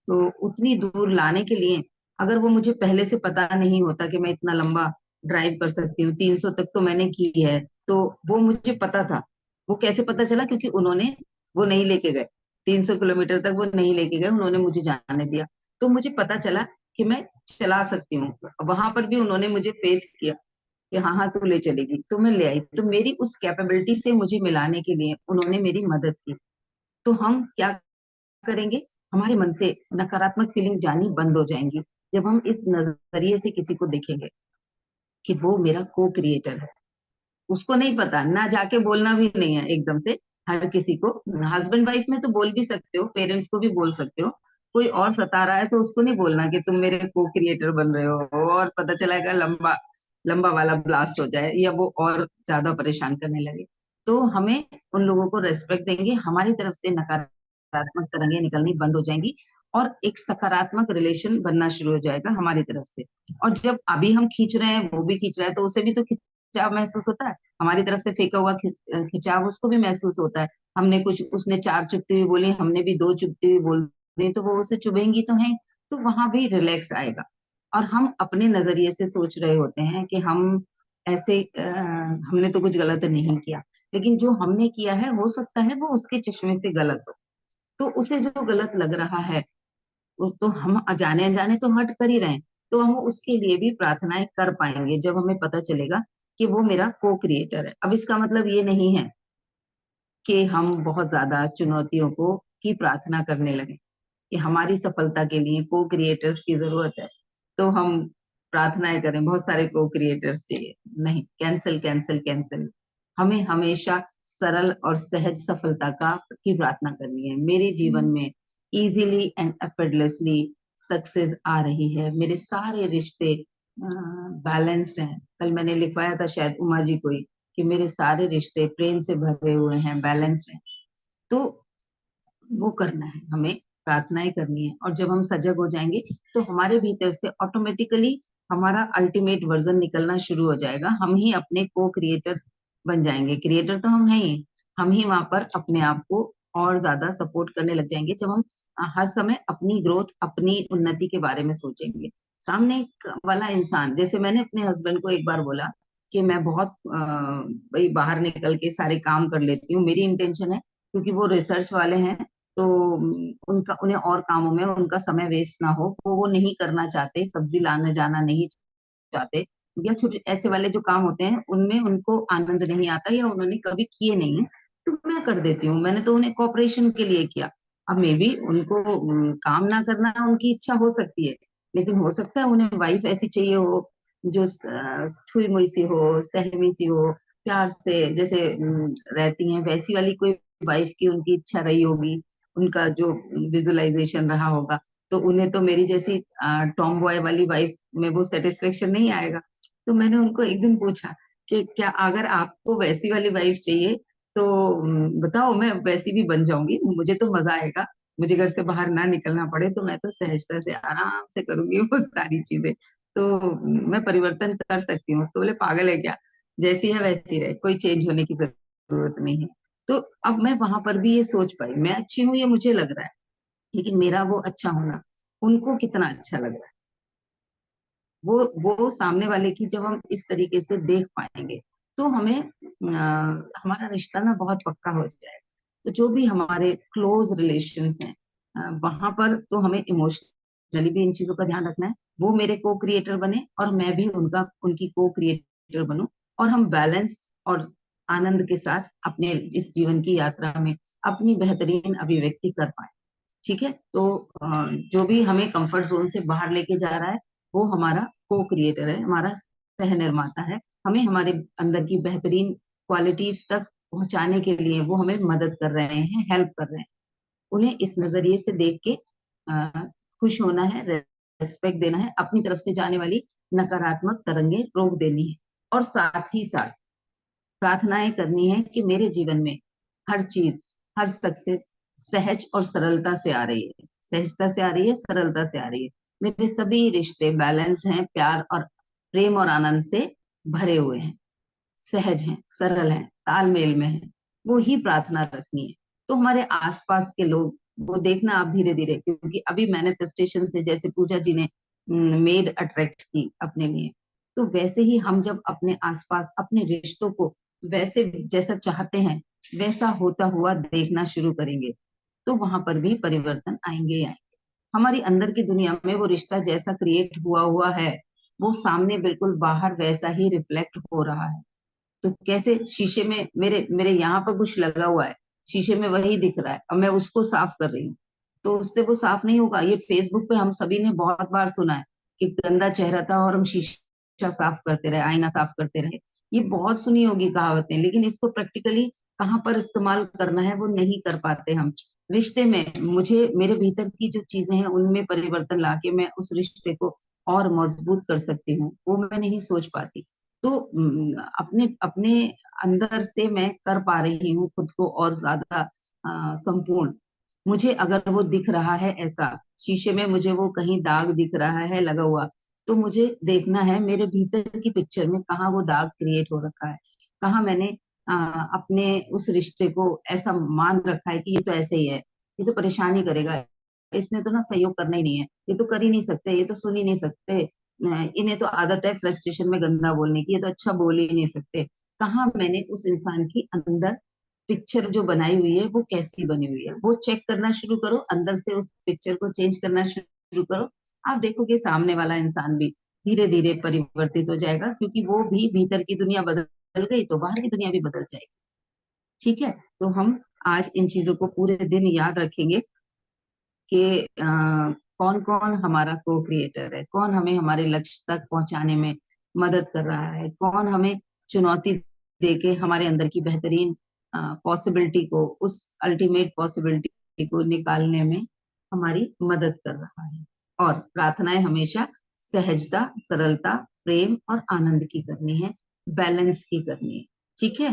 तो उतनी दूर लाने के लिए, अगर वो मुझे पहले से पता नहीं होता कि मैं इतना लंबा ड्राइव कर सकती हूँ, 300 तक तो मैंने की है, तो वो मुझे पता था। वो कैसे पता चला, क्योंकि उन्होंने वो नहीं लेके गए, 300 किलोमीटर तक वो नहीं लेके गए, उन्होंने मुझे जाने दिया। तो मुझे पता चला कि मैं चला सकती हूँ। वहां पर भी उन्होंने मुझे फेथ किया कि हाँ हाँ तू ले चलेगी, तो मैं ले आई। तो मेरी उस कैपेबिलिटी से मुझे मिलाने के लिए उन्होंने मेरी मदद की। तो हम क्या करेंगे, हमारे मन से नकारात्मक फीलिंग जानी बंद हो जाएंगी जब हम इस नजरिए से किसी को देखेंगे कि वो मेरा को क्रिएटर है। उसको नहीं पता, ना जाके बोलना भी नहीं है एकदम से हर किसी को। हस्बैंड वाइफ में तो बोल भी सकते हो, पेरेंट्स को भी बोल सकते हो। कोई और सता रहा है तो उसको नहीं बोलना कि तुम मेरे को क्रिएटर बन रहे हो, और पता चलेगा लंबा लंबा वाला ब्लास्ट हो जाए या वो और ज्यादा परेशान करने लगे। तो हमें उन लोगों को रेस्पेक्ट देंगे, हमारी तरफ से नकारात्मक तरंगें निकलनी बंद हो जाएंगी, और एक सकारात्मक रिलेशन बनना शुरू हो जाएगा हमारी तरफ से। और जब अभी हम खींच रहे हैं वो भी खींच रहा है, तो उसे भी तो खिंचाव महसूस होता है, हमारी तरफ से फेंका हुआ खिंचाव उसको भी महसूस होता है। हमने कुछ, उसने 4 चुभती हुई बोली, हमने भी 2 चुभती हुई बोल दी, तो वो उसे चुभेंगी तो है, तो वहां भी रिलैक्स आएगा। और हम अपने नजरिए से सोच रहे होते हैं कि हम ऐसे हमने तो कुछ गलत नहीं किया, लेकिन जो हमने किया है हो सकता है वो उसके चश्मे से गलत हो। तो उसे जो गलत लग रहा है वो तो हम अजाने अनजाने तो हट कर ही रहे हैं। तो हम उसके लिए भी प्रार्थनाएं कर पाएंगे जब हमें पता चलेगा कि वो मेरा को क्रिएटर है। अब इसका मतलब ये नहीं है कि हम बहुत ज्यादा चुनौतियों को की प्रार्थना करने लगे, कि हमारी सफलता के लिए को क्रिएटर्स की जरूरत है तो हम प्रार्थनाएं करें बहुत सारे को क्रिएटर्स चाहिए। नहीं, कैंसिल कैंसिल कैंसिल। हमें हमेशा सरल और सहज सफलता का की प्रार्थना करनी है। मेरे जीवन में इजीली एंड एफर्टलेसली सक्सेस आ रही है, मेरे सारे रिश्ते बैलेंस्ड हैं। कल मैंने लिखवाया था शायद उमा जी को ही, कि मेरे सारे रिश्ते प्रेम से भरे हुए हैं, बैलेंस्ड हैं। तो वो करना है हमें, प्रार्थनाएं करनी है। और जब हम सजग हो जाएंगे तो हमारे भीतर से ऑटोमेटिकली हमारा अल्टीमेट वर्जन निकलना शुरू हो जाएगा। हम ही अपने को क्रिएटर बन जाएंगे। क्रिएटर तो हम ही वहां पर अपने आप को और ज्यादा सपोर्ट करने लग जाएंगे, जब हम हर समय अपनी ग्रोथ, अपनी उन्नति के बारे में सोचेंगे। सामने वाला इंसान, जैसे मैंने अपने हस्बैंड को एक बार बोला कि मैं बहुत भाई बाहर निकल के सारे काम कर लेती हूँ, मेरी इंटेंशन है, क्योंकि वो रिसर्च वाले हैं, तो उनका, उन्हें और कामों में उनका समय वेस्ट ना हो, वो नहीं करना चाहते, सब्जी लाने जाना नहीं चाहते, या छोटे ऐसे वाले जो काम होते हैं उनमें उनको आनंद नहीं आता या उन्होंने कभी किए नहीं है, तो मैं कर देती हूँ। मैंने तो उन्हें कॉपरेशन के लिए किया। अब मे बी उनको काम ना करना उनकी इच्छा हो सकती है, लेकिन हो सकता है उन्हें वाइफ ऐसी चाहिए हो जो छुई मुई सी हो, सहमी सी हो, प्यार से जैसे रहती हैं, वैसी वाली कोई वाइफ की उनकी इच्छा रही होगी, उनका जो विजुअलाइजेशन रहा होगा, तो उन्हें तो मेरी जैसी टॉम बॉय वाली वाइफ में वो सेटिस्फेक्शन नहीं आएगा। तो मैंने उनको एक दिन पूछा कि क्या अगर आपको वैसी वाली वाइफ चाहिए तो बताओ, मैं वैसी भी बन जाऊंगी, मुझे तो मजा आएगा, मुझे घर से बाहर ना निकलना पड़े, तो मैं तो सहजता से आराम से करूंगी वो सारी चीजें, तो मैं परिवर्तन कर सकती हूँ। तो बोले पागल है क्या, जैसी है वैसी रहे, कोई चेंज होने की जरूरत नहीं है। तो अब मैं वहां पर भी ये सोच पाई, मैं अच्छी हूँ ये मुझे लग रहा है, लेकिन मेरा वो अच्छा होना उनको कितना अच्छा लग रहा है, वो सामने वाले की जब हम इस तरीके से देख पाएंगे, तो हमें हमारा रिश्ता ना बहुत पक्का हो जाएगा। तो जो भी हमारे क्लोज रिलेशंस हैं, वहां पर तो हमें इमोशनली भी इन चीजों का ध्यान रखना है, वो मेरे को क्रिएटर बने और मैं भी उनकी को क्रिएटर बनूं, और हम बैलेंस्ड और आनंद के साथ अपने इस जीवन की यात्रा में अपनी बेहतरीन अभिव्यक्ति कर पाए। ठीक है, तो जो भी हमें कंफर्ट जोन से बाहर लेके जा रहा है, वो हमारा को क्रिएटर है, हमारा सह निर्माता है, हमें हमारे अंदर की बेहतरीन क्वालिटीज तक पहुंचाने के लिए वो हमें मदद कर रहे हैं, हेल्प कर रहे हैं। उन्हें इस नजरिए से देख के खुश होना है, रेस्पेक्ट देना है, अपनी तरफ से जाने वाली नकारात्मक तरंगे रोक देनी है, और साथ ही साथ प्रार्थनाएं करनी है कि मेरे जीवन में हर चीज, हर सक्सेस सहज और सरलता से आ रही है, सहजता से आ रही है, सरलता से आ रही है। मेरे सभी रिश्ते बैलेंस्ड हैं, प्यार और प्रेम और आनंद से भरे हुए हैं, सहज हैं, सरल हैं, तालमेल में हैं। वो ही प्रार्थना रखनी है। तो हमारे आसपास के लोग वो देखना आप धीरे धीरे, क्योंकि अभी मैनिफेस्टेशन से जैसे पूजा जी ने मेड अट्रैक्ट की अपने लिए, तो वैसे ही हम जब अपने आसपास अपने रिश्तों को वैसे जैसा चाहते हैं वैसा होता हुआ देखना शुरू करेंगे, तो वहां पर भी परिवर्तन आएंगे ही आएंगे। हमारी अंदर की दुनिया में वो रिश्ता जैसा क्रिएट हुआ हुआ है, वो सामने बिल्कुल बाहर वैसा ही रिफ्लेक्ट हो रहा है। तो कैसे शीशे में मेरे मेरे यहाँ पर कुछ लगा हुआ है, शीशे में वही दिख रहा है, और मैं उसको साफ कर रही हूँ, तो उससे वो साफ नहीं होगा। ये फेसबुक पे हम सभी ने बहुत बार सुना है कि गंदा चेहरा था और हम शीशा साफ करते रहे, आईना साफ करते रहे, ये बहुत सुनी होगी कहावतें, लेकिन इसको प्रैक्टिकली कहाँ पर इस्तेमाल करना है वो नहीं कर पाते हम। रिश्ते में मुझे मेरे भीतर की जो चीजें हैं उनमें परिवर्तन लाके मैं उस रिश्ते को और मजबूत कर सकती हूँ, वो मैं नहीं सोच पाती। तो अपने अपने अंदर से मैं कर पा रही हूँ खुद को और ज्यादा संपूर्ण। मुझे अगर वो दिख रहा है ऐसा, शीशे में मुझे वो कहीं दाग दिख रहा है लगा हुआ, तो मुझे देखना है मेरे भीतर की पिक्चर में कहाँ वो दाग क्रिएट हो रखा है, कहाँ मैंने अपने उस रिश्ते को ऐसा मान रखा है कि ये तो ऐसे ही है, ये तो परेशान ही करेगा, इसने तो ना सहयोग करना ही नहीं है, ये तो कर ही नहीं सकते, ये तो सुन ही नहीं सकते, इन्हें तो आदत है फ्रस्ट्रेशन में गंदा बोलने की, ये तो अच्छा बोल ही नहीं सकते। कहाँ मैंने उस इंसान की अंदर पिक्चर जो बनाई हुई है वो कैसी बनी हुई है, वो चेक करना शुरू करो, अंदर से उस पिक्चर को चेंज करना शुरू करो। आप देखोगे सामने वाला इंसान भी धीरे धीरे परिवर्तित हो जाएगा, क्योंकि वो भी भीतर की दुनिया बदल गई तो बाहर की दुनिया भी बदल जाएगी। ठीक है, तो हम आज इन चीजों को पूरे दिन याद रखेंगे कि कौन कौन हमारा को क्रिएटर है, कौन हमें हमारे लक्ष्य तक पहुंचाने में मदद कर रहा है, कौन हमें चुनौती देके हमारे अंदर की बेहतरीन पॉसिबिलिटी को, उस अल्टीमेट पॉसिबिलिटी को निकालने में हमारी मदद कर रहा है। और प्रार्थनाएं हमेशा सहजता, सरलता, प्रेम और आनंद की करनी है, बैलेंस की करनी है। ठीक है,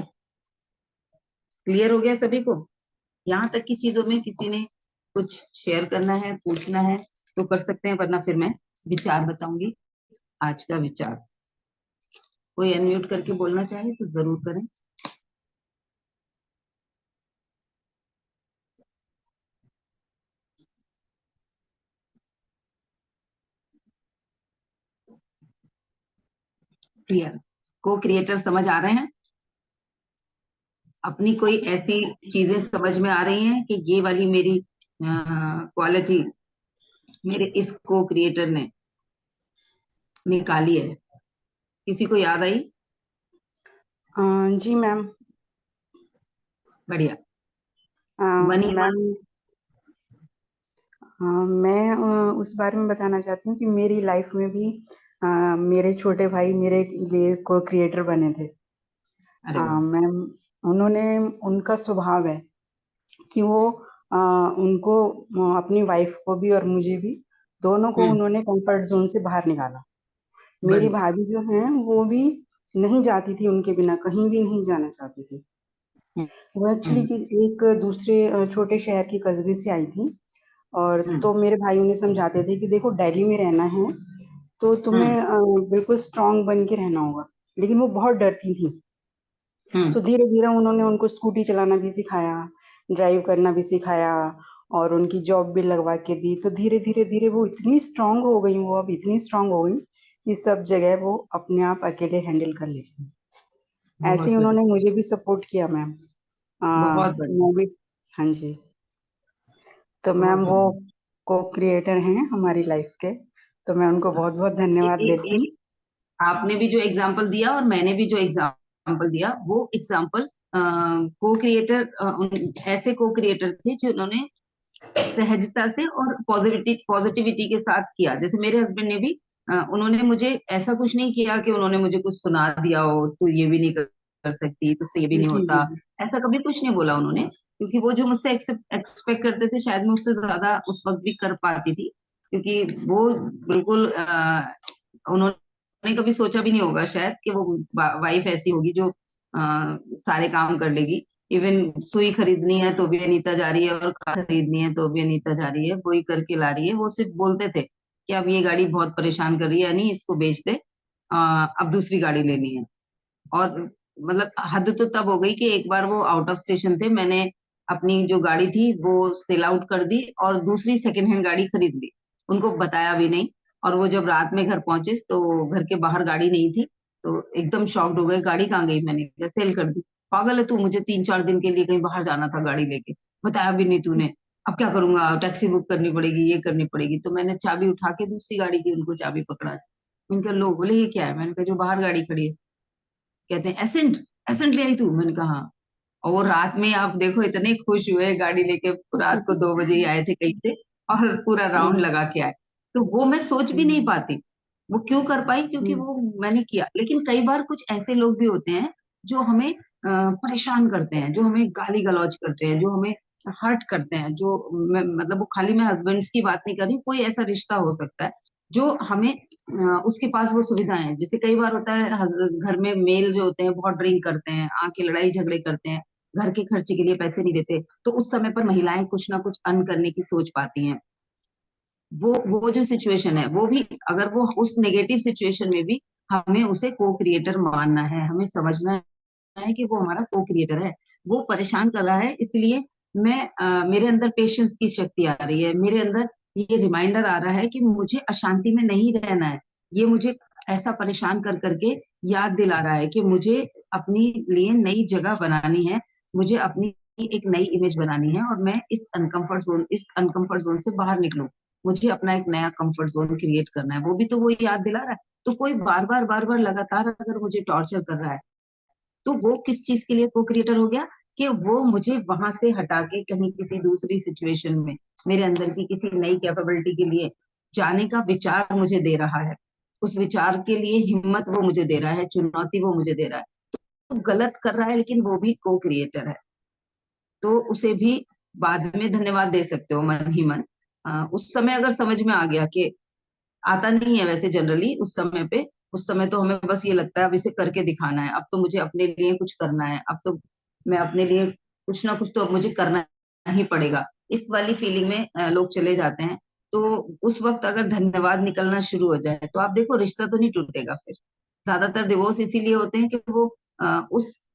क्लियर हो गया सभी को? यहाँ तक की चीजों में किसी ने कुछ शेयर करना है, पूछना है तो कर सकते हैं, वरना फिर मैं विचार बताऊंगी, आज का विचार। कोई अनम्यूट करके बोलना चाहे तो जरूर करें। क्लियर, को क्रिएटर समझ आ रहे हैं? अपनी कोई ऐसी चीजें समझ में आ रही हैं कि ये वाली मेरी क्वालिटी मेरे इस को क्रिएटर ने निकाली है? किसी को याद आई? जी मैम। बढ़िया। मनी मैम, मैं उस बारे में बताना चाहती हूँ कि मेरी लाइफ में भी मेरे छोटे भाई मेरे लिए को क्रिएटर बने थे। अरे वाह। मैम, उन्होंने, उनका स्वभाव है कि वो उनको, अपनी वाइफ को भी और मुझे भी, दोनों को हम्म। उन्होंने कंफर्ट जोन से बाहर निकाला। मेरी बढ़िया। भाभी जो हैं वो भी नहीं जाती थी, उनके बिना कहीं भी नहीं जाना चाहती थी। हम्म। वो एक्चुअली हम्म। कि एक दूसरे छोटे शहर की कस्बे से आई थी, और हम्म। तो मेरे भाई उन्हें समझाते थे कि देखो दिल्ली में रहना है तो तुम्हें हम्म। बिल्कुल स्ट्रांग बन के रहना होगा। लेकिन वो बहुत डरती थी। हम्म। तो धीरे-धीरे उन्होंने उनको स्कूटी चलाना भी सिखाया, ड्राइव करना भी सिखाया, और उनकी जॉब भी लगवा के दी। तो धीरे-धीरे वो इतनी स्ट्रांग हो गई, वो अब इतनी स्ट्रांग हो गई कि सब जगह वो अपने आप अकेले हैंडल कर लेती हैं। ऐसे बहुत ही बढ़िया। उन्होंने मुझे भी सपोर्ट किया मैम। बहुत बढ़िया। मैं भी, हाँ जी। तो मैम बहुत वो बढ़िया। को-क्रिएटर हैं हमारी लाइफ के, तो मैं उनको बहुत-बहुत धन्यवाद देती हूँ। ये आपने भी जो एग्जाम्पल दिया और मैंने भी जो एग्जाम्पल दिया, वो एग्जाम्पल को क्रिएटर, ऐसे को क्रिएटर थे जिन्होंने सहजता से और पॉजिटिविटी के साथ किया। जैसे मेरे हस्बैंड ने भी, उन्होंने मुझे ऐसा कुछ नहीं किया कि उन्होंने मुझे कुछ सुना दिया हो, तू ये भी नहीं कर सकती, तुझसे ये भी नहीं जी, होता, जी, जी। ऐसा कभी कुछ नहीं बोला उन्होंने। क्योंकि वो जो मुझसे एक्सपेक्ट करते थे, शायद मैं उससे ज्यादा उस वक्त भी कर पाती थी। क्योंकि वो बिल्कुल, उन्होंने कभी सोचा भी नहीं होगा शायद कि वो वाइफ ऐसी होगी जो सारे काम कर लेगी। इवन सुई खरीदनी है तो भी अनीता जा रही है, और कार खरीदनी है तो भी अनीता जा रही है, वही करके ला रही है। वो सिर्फ बोलते थे कि अब ये गाड़ी बहुत परेशान कर रही है, यानी इसको बेच दे, अब दूसरी गाड़ी लेनी है। और मतलब हद तो तब हो गई कि एक बार वो आउट ऑफ स्टेशन थे, मैंने अपनी जो गाड़ी थी वो सेल आउट कर दी और दूसरी सेकंड हैंड गाड़ी खरीद ली, उनको बताया भी नहीं। और वो जब रात में घर पहुंचे तो घर के बाहर गाड़ी नहीं थी, तो एकदम शॉक्ड हो गए, गाड़ी कहाँ गई? मैंने कहा सेल कर दी। पागल है तू, मुझे 3-4 दिन के लिए कहीं बाहर जाना था गाड़ी लेके, बताया भी नहीं तूने, अब क्या करूंगा? टैक्सी बुक करनी पड़ेगी, ये करनी पड़ेगी। तो मैंने चाबी उठा के दूसरी गाड़ी की उनको चाबी पकड़ा दी। उनके लोग बोले ये क्या है? मैंने कहा जो बाहर गाड़ी खड़ी है। कहते हैं एसेंट, एसेंट ले आई तू? मैंने कहा हाँ। और वो रात में आप देखो इतने खुश हुए, गाड़ी लेके रात को 2 बजे ही आए थे कहीं से, और पूरा राउंड हुँ, लगा के आए। तो वो मैं सोच भी नहीं हुँ, पाती, वो क्यों कर पाई, क्योंकि हुँ। वो मैंने किया। लेकिन कई बार कुछ ऐसे लोग भी होते हैं जो हमें परेशान करते हैं, जो हमें गाली गलौज करते हैं, जो हमें हर्ट करते हैं, जो मतलब वो खाली मैं हस्बैंड्स की बात नहीं कर रही, कोई ऐसा रिश्ता हो सकता है जो हमें, उसके पास वो सुविधाएं हैं। जैसे कई बार होता है घर में मेल जो होते हैं बहुत ड्रिंक करते हैं, आके लड़ाई झगड़े करते हैं, घर के खर्चे के लिए पैसे नहीं देते, तो उस समय पर महिलाएं कुछ ना कुछ अर्न करने की सोच पाती हैं। वो जो सिचुएशन है, वो भी अगर वो उस नेगेटिव सिचुएशन में भी हमें उसे को क्रिएटर मानना है, हमें समझना है कि वो हमारा को क्रिएटर है। वो परेशान कर रहा है, इसलिए मेरे अंदर पेशेंस की शक्ति आ रही है, मेरे अंदर ये रिमाइंडर आ रहा है कि मुझे अशांति में नहीं रहना है। ये मुझे ऐसा परेशान कर करके याद दिला रहा है कि मुझे अपनी लिए नई जगह बनानी है, मुझे अपनी एक नई इमेज बनानी है, और मैं इस अनकंफर्ट जोन से बाहर निकलूं। मुझे अपना एक नया कंफर्ट जोन क्रिएट करना है, वो भी तो वो याद दिला रहा है। तो कोई बार बार लगातार अगर मुझे टॉर्चर कर रहा है, तो वो किस चीज के लिए को क्रिएटर हो गया? कि वो मुझे वहां से हटा के कहीं किसी दूसरी सिचुएशन में, मेरे अंदर की किसी नई कैपेबिलिटी के लिए जाने का विचार मुझे दे रहा है। उस विचार के लिए हिम्मत वो मुझे दे रहा है, चुनौती वो मुझे दे रहा है। तो गलत कर रहा है लेकिन वो भी को क्रिएटर है, तो उसे भी बाद में धन्यवाद दे सकते हो मन ही मन। उस समय अगर समझ में आ गया कि आता नहीं है वैसे जनरली उस समय पे, उस समय तो हमें बस ये लगता है अब इसे करके दिखाना है, अब तो मुझे अपने लिए कुछ करना है, अब तो मैं अपने लिए कुछ ना कुछ तो अब मुझे करना ही पड़ेगा, इस वाली फीलिंग में लोग चले जाते हैं। तो उस वक्त अगर धन्यवाद निकलना शुरू हो जाए तो आप देखो रिश्ता तो नहीं टूटेगा फिर। ज्यादातर डिवोर्स इसीलिए होते हैं कि वो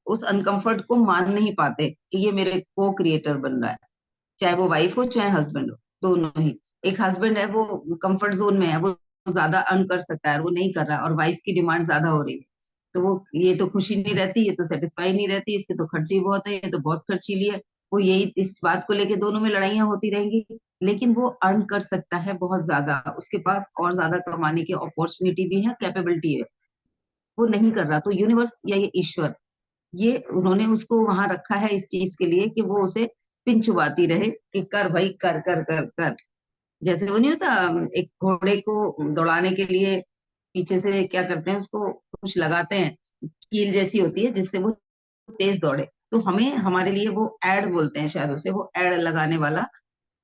उस अनकंफर्ट को मान नहीं पाते कि ये मेरे को क्रिएटर बन रहा है, चाहे वो वाइफ हो चाहे हस्बैंड हो, दोनों ही। एक हस्बैंड है वो कंफर्ट जोन में है, वो ज्यादा अर्न कर सकता है, वो नहीं कर रहा है, और वाइफ की डिमांड ज्यादा हो रही है, तो वो ये तो खुशी नहीं रहती, ये तो सेटिस्फाई नहीं रहती, इसके तो खर्चे ही बहुत है, ये तो बहुत खर्चीली है। वो यही इस बात को लेके दोनों में लड़ाइयां होती रहेंगी। लेकिन वो अर्न कर सकता है बहुत ज्यादा, उसके पास और ज्यादा कमाने की अपॉर्चुनिटी भी है, कैपेबिलिटी है, वो नहीं कर रहा। तो यूनिवर्स या ये ईश्वर, ये उन्होंने उसको वहां रखा है इस चीज के लिए कि वो उसे पिन चुबाती रहे कि कर भाई, कर कर कर कर। जैसे वो नहीं होता, एक घोड़े को दौड़ाने के लिए पीछे से क्या करते हैं, उसको कुछ लगाते हैं, कील जैसी होती है जिससे वो तेज दौड़े। तो हमें, हमारे लिए वो एड बोलते हैं शायद उसे, वो एड लगाने वाला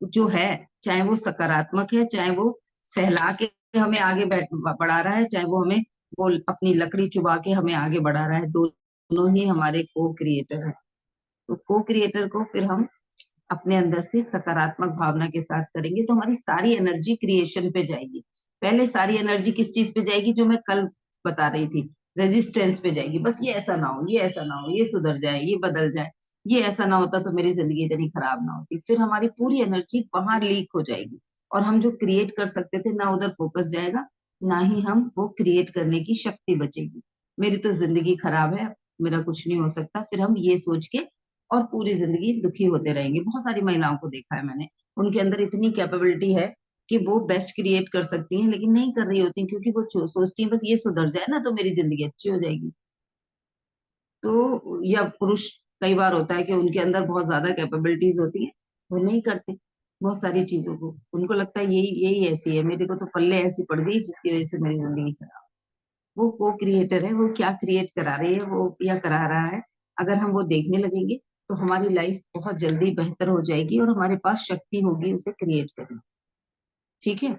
जो है, चाहे वो सकारात्मक है, चाहे वो सहला के हमें आगे बढ़ा रहा है, चाहे वो हमें वो अपनी लकड़ी चुबा के हमें आगे बढ़ा रहा है, दोनों ही हमारे को क्रिएटर है। तो को क्रिएटर को फिर हम अपने अंदर से सकारात्मक भावना के साथ करेंगे तो हमारी सारी एनर्जी क्रिएशन पे जाएगी। पहले सारी एनर्जी किस चीज पे जाएगी, जो मैं कल बता रही थी, रेजिस्टेंस पे जाएगी। बस ये ऐसा ना हो, ये ऐसा ना हो, ये सुधर जाए, ये बदल जाए, ये ऐसा ना होता तो मेरी जिंदगी इतनी खराब ना होती। फिर हमारी पूरी एनर्जी वहां लीक हो जाएगी और हम जो क्रिएट कर सकते थे ना उधर फोकस जाएगा, ना ही हम वो क्रिएट करने की शक्ति बचेगी। मेरी तो जिंदगी खराब है, मेरा कुछ नहीं हो सकता, फिर हम ये सोच के और पूरी जिंदगी दुखी होते रहेंगे। बहुत सारी महिलाओं को देखा है मैंने, उनके अंदर इतनी कैपेबिलिटी है कि वो बेस्ट क्रिएट कर सकती हैं, लेकिन नहीं कर रही होती, क्योंकि वो सोचती हैं बस ये सुधर जाए ना तो मेरी जिंदगी अच्छी हो जाएगी। तो या पुरुष, कई बार होता है कि उनके अंदर बहुत ज्यादा कैपेबिलिटीज होती है, वो नहीं करते बहुत सारी चीजों को, उनको लगता है यही यही ऐसी है, मेरे को तो पल्ले ऐसी पड़ गई जिसकी वजह से मेरी जिंदगी खराब। वो को क्रिएटर है, वो क्या क्रिएट करा रही है वो या करा रहा है, अगर हम वो देखने लगेंगे तो हमारी लाइफ बहुत जल्दी बेहतर हो जाएगी और हमारे पास शक्ति होगी उसे क्रिएट करने। ठीक है,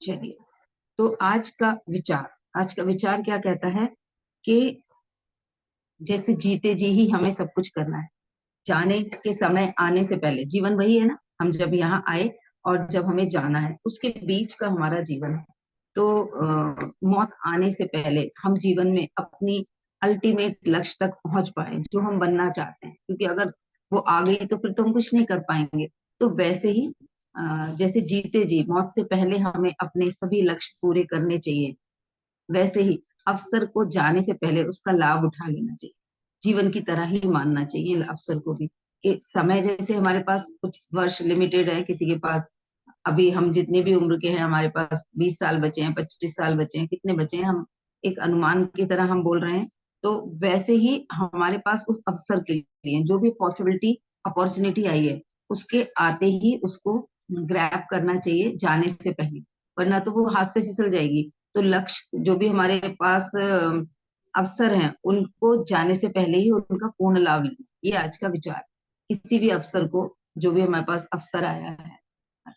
चलिए। तो आज का विचार क्या कहता है कि जैसे जीते जी ही हमें सब कुछ करना है, जाने के समय आने से पहले, जीवन वही है ना, हम जब यहाँ आए और जब हमें जाना है उसके बीच का हमारा जीवन है। तो मौत आने से पहले हम जीवन में अपनी अल्टीमेट लक्ष्य तक पहुंच पाए जो हम बनना चाहते हैं, क्योंकि अगर वो आ गई तो फिर तो हम कुछ नहीं कर पाएंगे। तो वैसे ही जैसे जीते जी मौत से पहले हमें अपने सभी लक्ष्य पूरे करने चाहिए, वैसे ही अवसर को जाने से पहले उसका लाभ उठा लेना चाहिए। जीवन की तरह ही मानना चाहिए अवसर को भी, कि समय जैसे हमारे पास कुछ वर्ष लिमिटेड है, किसी के पास अभी हम जितनी भी उम्र के हैं, हमारे पास 20 साल बचे हैं, 25 साल बचे हैं, कितने बचे हैं, हम एक अनुमान की तरह हम बोल रहे हैं। तो वैसे ही हमारे पास उस अवसर के लिए जो भी पॉसिबिलिटी अपॉर्चुनिटी आई है, उसके आते ही उसको ग्रैब करना चाहिए जाने से पहले, वरना तो वो हाथ से फिसल जाएगी। तो लक्ष्य जो भी हमारे पास अवसर हैं, उनको जाने से पहले ही उनका पूर्ण लाभ लेना, ये आज का विचार। किसी भी अवसर को, जो भी हमारे पास अवसर आया है,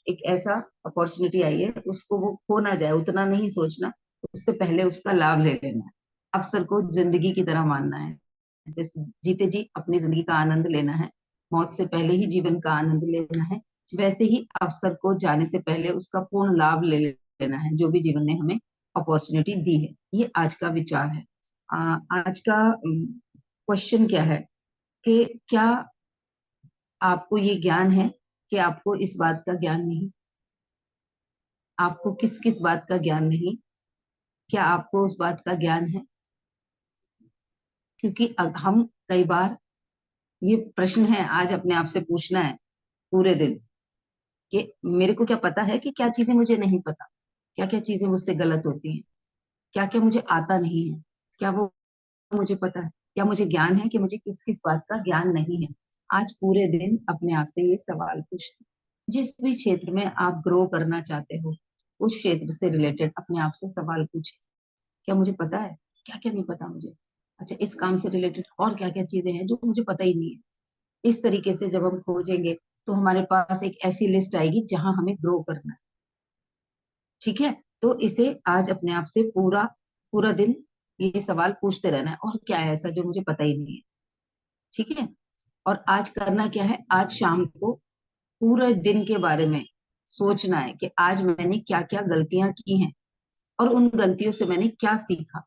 एक ऐसा अपॉर्चुनिटी आई है, उसको वो खो ना जाए उतना नहीं सोचना, उससे पहले उसका लाभ ले लेना है। अवसर को जिंदगी की तरह मानना है, जैसे जीते जी अपनी जिंदगी का आनंद लेना है, मौत से पहले ही जीवन का आनंद लेना है, वैसे ही अवसर को जाने से पहले उसका पूर्ण लाभ ले लेना है, जो भी जीवन ने हमें अपॉर्चुनिटी दी है। ये आज का विचार है। आज का क्वेश्चन क्या है कि क्या आपको ये ज्ञान है कि आपको इस बात का ज्ञान नहीं? आपको किस किस बात का ज्ञान नहीं? क्या आपको उस बात का ज्ञान है? क्योंकि हम कई बार, ये प्रश्न है आज अपने आप से पूछना है पूरे दिन, कि मेरे को क्या पता है कि क्या चीजें मुझे नहीं पता, क्या क्या चीजें मुझसे गलत होती हैं, क्या क्या मुझे आता नहीं है, क्या वो मुझे पता है, क्या मुझे ज्ञान है कि मुझे किस किस बात का ज्ञान नहीं है। आज पूरे दिन अपने आप से ये सवाल पूछना। जिस भी क्षेत्र में आप ग्रो करना चाहते हो, उस क्षेत्र से रिलेटेड अपने आप से सवाल पूछे, क्या मुझे पता है, क्या क्या नहीं पता मुझे, अच्छा इस काम से रिलेटेड और क्या क्या चीजें हैं जो मुझे पता ही नहीं है। इस तरीके से जब हम खोजेंगे तो हमारे पास एक ऐसी लिस्ट आएगी जहां हमें ग्रो करना है। ठीक है, तो इसे आज अपने आप से पूरा पूरा दिन ये सवाल पूछते रहना है, और क्या है ऐसा जो मुझे पता ही नहीं है। ठीक है, और आज करना क्या है, आज शाम को पूरे दिन के बारे में सोचना है कि आज मैंने क्या क्या गलतियां की हैं और उन गलतियों से मैंने क्या सीखा।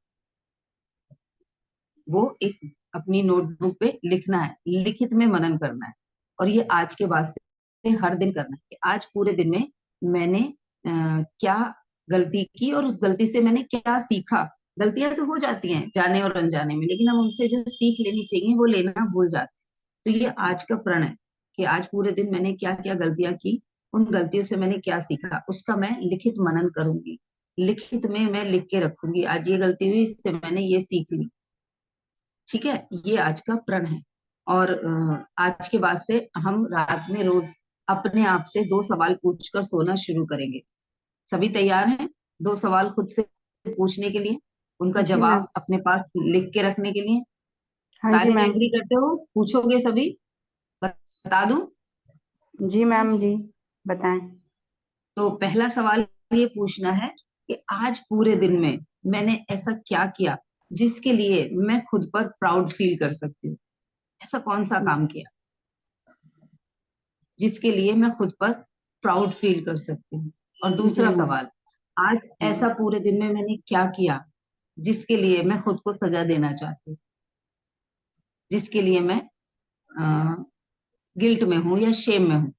वो एक अपनी नोटबुक पे लिखना है, लिखित में मनन करना है। और ये आज के बाद से हर दिन करना है कि आज पूरे दिन में मैंने क्या गलती की और उस गलती से मैंने क्या सीखा। गलतियां तो हो जाती हैं जाने और अनजाने में, लेकिन हम उनसे जो सीख लेनी चाहिए वो लेना भूल जाते हैं। तो ये आज का प्रण है कि आज पूरे दिन मैंने क्या क्या गलतियां की, उन गलतियों से मैंने क्या सीखा, उसका मैं लिखित मनन करूंगी। लिखित में मैं लिख के रखूंगी, आज ये गलती हुई, इससे मैंने ये सीख ली। ठीक है, ये आज का प्रण है। और आज के बाद से हम रात में रोज अपने आप से 2 सवाल पूछकर सोना शुरू करेंगे। सभी तैयार हैं 2 सवाल खुद से पूछने के लिए, उनका जी मैम। जवाब अपने पास लिख के रखने के लिए? हाँ जी सारे मैम। एग्री करते हो? पूछोगे सभी? बता दूं? जी मैम जी, बताएं। तो पहला सवाल ये पूछना है कि आज पूरे दिन में मैंने ऐसा क्या किया जिसके लिए मैं खुद पर प्राउड फील कर सकती हूँ। ऐसा कौन सा काम किया जिसके लिए मैं खुद पर प्राउड फील कर सकती हूँ। और जी दूसरा मैम। सवाल, आज हम्म, ऐसा पूरे दिन में मैंने क्या किया जिसके लिए मैं खुद को सजा देना चाहती हूँ, जिसके लिए मैं गिल्ट में हूँ या शेम में हूँ।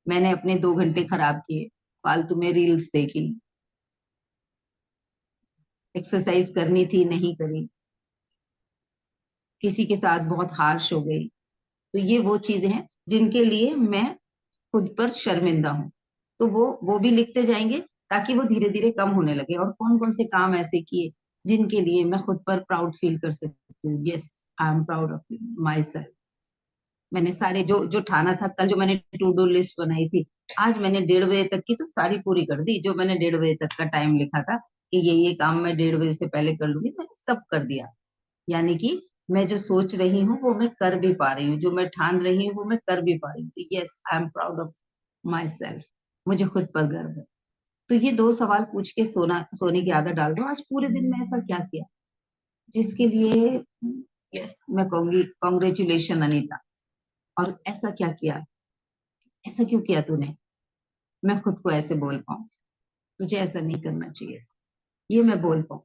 मैंने अपने 2 घंटे खराब किए, फालतू में रील्स देखी, एक्सरसाइज करनी थी नहीं करी, किसी के साथ बहुत हार्श हो गई। तो ये वो चीजें हैं जिनके लिए मैं खुद पर शर्मिंदा हूँ। तो वो भी लिखते जाएंगे ताकि वो धीरे धीरे कम होने लगे। और कौन कौन से काम ऐसे किए जिनके लिए मैं खुद पर प्राउड फील कर सकती हूँ। Yes, I am proud of my self. मैंने सारे जो जो ठाना था, कल जो मैंने टू डू लिस्ट बनाई थी, आज मैंने 1:30 बजे तक की तो सारी पूरी कर दी। जो मैंने 1:30 बजे तक का टाइम लिखा था कि ये काम मैं 1:30 बजे से पहले कर लूंगी, मैंने सब कर दिया। यानी कि मैं जो सोच रही हूँ वो मैं कर भी पा रही हूँ, जो मैं ठान रही हूँ वो मैं कर भी पा रही हूँ। Yes, I am proud of my self. मुझे खुद पर गर्व है। तो ये 2 सवाल पूछ के सोने की आदत डाल दो। आज पूरे दिन में ऐसा क्या किया जिसके लिए, यस, मैं कहूंगी कॉन्ग्रेचुलेशन अनीता। और ऐसा क्या किया, ऐसा क्यों किया तूने, मैं खुद को ऐसे बोल पाऊं, तुझे ऐसा नहीं करना चाहिए, ये मैं बोल पाऊं।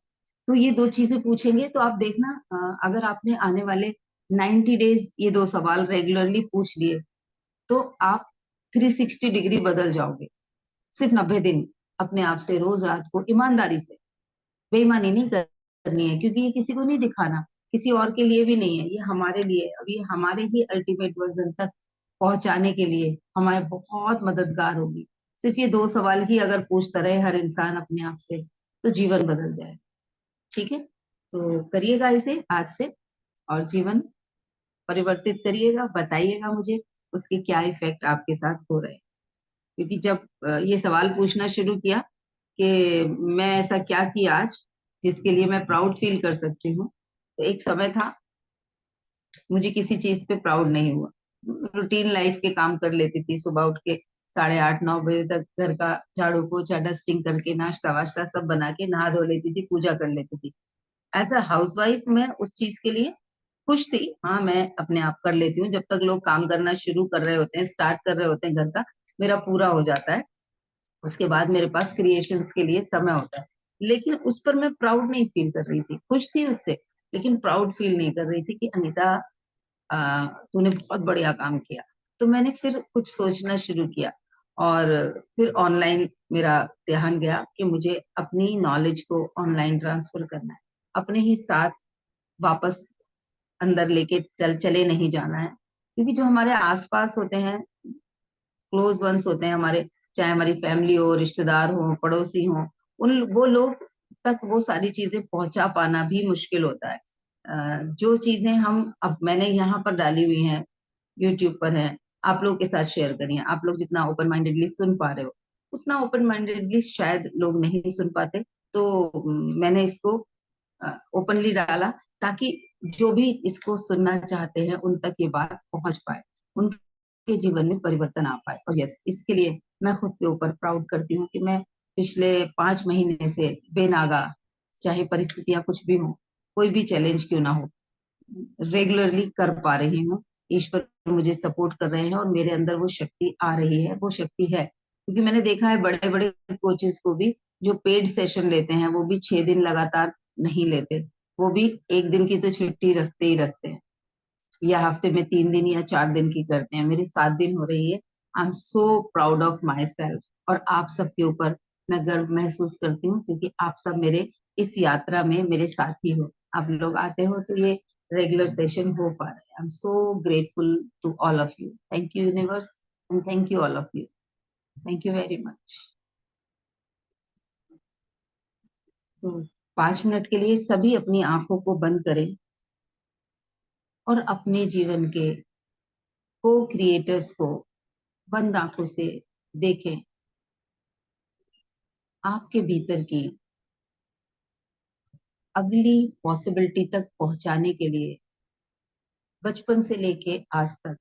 तो ये 2 चीजें पूछेंगे तो आप देखना, अगर आपने आने वाले 90 डेज ये 2 सवाल रेगुलरली पूछ लिए तो आप 360 डिग्री बदल जाओगे। सिर्फ 90 दिन अपने आप से रोज रात को ईमानदारी से, बेईमानी नहीं करनी है, क्योंकि ये किसी को नहीं दिखाना, किसी और के लिए भी नहीं है, ये हमारे लिए है। अब ये हमारे ही अल्टीमेट वर्जन तक पहुंचाने के लिए हमारे बहुत मददगार होगी। सिर्फ ये 2 सवाल ही अगर पूछता रहे हर इंसान अपने आप से तो जीवन बदल जाए। ठीक है, तो करिएगा इसे आज से और जीवन परिवर्तित करिएगा। बताइएगा मुझे उसके क्या इफेक्ट आपके साथ हो रहे हैं। क्योंकि जब ये सवाल पूछना शुरू किया कि मैं ऐसा क्या किया आज जिसके लिए मैं प्राउड फील कर सकती हूँ, तो एक समय था मुझे किसी चीज पे प्राउड नहीं हुआ। रूटीन लाइफ के काम कर लेती थी, सुबह उठ के 8:30-9 बजे तक घर का झाड़ू पोछा डस्टिंग करके नाश्ता वाश्ता सब बना के नहा धो लेती थी, पूजा कर लेती थी। एज अ हाउसवाइफ मैं उस चीज के लिए खुश थी। हाँ, मैं अपने आप कर लेती हूँ, जब तक लोग काम करना शुरू कर रहे होते हैं, स्टार्ट कर रहे होते हैं घर का, मेरा पूरा हो जाता है। उसके बाद मेरे पास क्रिएशंस के लिए समय होता है। लेकिन उस पर मैं प्राउड नहीं फील कर रही थी, खुश थी उससे, लेकिन प्राउड फील नहीं कर रही थी कि अनीता, तूने बहुत बढ़िया काम किया। तो मैंने फिर कुछ सोचना शुरू किया और फिर ऑनलाइन मेरा ध्यान गया कि मुझे अपनी नॉलेज को ऑनलाइन ट्रांसफर करना है, अपने ही साथ वापस अंदर लेके चले नहीं जाना है। क्योंकि जो हमारे आसपास होते हैं, क्लोज वंस होते हैं हमारे, चाहे हमारी फैमिली हो, रिश्तेदार हो, पड़ोसी हो, उन वो लोग तक वो सारी चीजें पहुंचा पाना भी मुश्किल होता है। जो चीजें हम अब मैंने यहाँ पर डाली हुई हैं, यूट्यूब पर है, आप लोग के साथ शेयर करिए। आप लोग जितना ओपन माइंडेडली सुन पा रहे हो उतना ओपन माइंडेडली शायद लोग नहीं सुन पाते। तो मैंने इसको ओपनली डाला ताकि जो भी इसको सुनना चाहते हैं उन तक ये बात पहुंच पाए, उनके जीवन में परिवर्तन आ पाए। और यस, इसके लिए मैं खुद के ऊपर प्राउड करती हूँ कि मैं पिछले 5 महीने से बेनागा, चाहे परिस्थितियां कुछ भी हो, कोई भी चैलेंज क्यों ना हो, रेगुलरली कर पा रही हूँ। ईश्वर मुझे सपोर्ट कर रहे हैं और मेरे अंदर वो शक्ति आ रही है, वो शक्ति है। क्योंकि मैंने देखा है बड़े बड़े कोचेस को भी जो पेड सेशन लेते हैं वो भी 6 दिन लगातार नहीं लेते, वो भी एक दिन की तो छुट्टी रखते ही रखते हैं, या हफ्ते में 3 दिन या 4 दिन की करते हैं। मेरी 7 दिन हो रही है। I am so proud of my self. और आप सबके ऊपर मैं गर्व महसूस करती हूँ क्योंकि आप सब मेरे इस यात्रा में मेरे साथी हो। आप लोग आते हो तो ये रेगुलर सेशन हो पा रहा है। I am so grateful to all of you. Thank you universe and thank you all of you. Thank you very much. तो 5 मिनट के लिए सभी अपनी आंखों को बंद करें और अपने जीवन के को क्रिएटर्स को बंद आंखों से देखें। आपके भीतर की अगली पॉसिबिलिटी तक पहुंचाने के लिए बचपन से लेके आज तक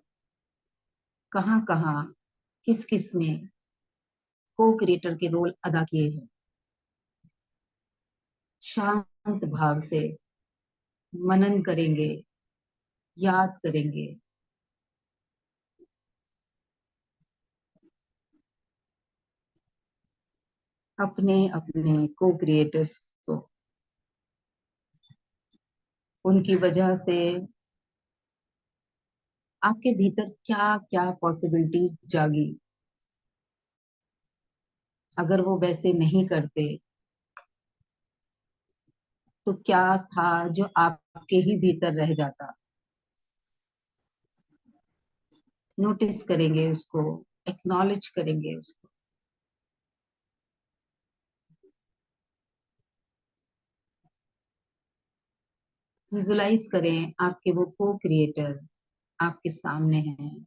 कहाँ कहाँ किस किस ने को क्रिएटर के रोल अदा किए हैं। शांत भाव से मनन करेंगे, याद करेंगे, अपने अपने को क्रिएटर्स को, उनकी वजह से आपके भीतर क्या क्या पॉसिबिलिटीज जागी। अगर वो वैसे नहीं करते तो क्या था जो आपके ही भीतर रह जाता। नोटिस करेंगे उसको, एक्नॉलेज करेंगे उसको। विजुलाइज करें आपके वो को क्रिएटर आपके सामने हैं।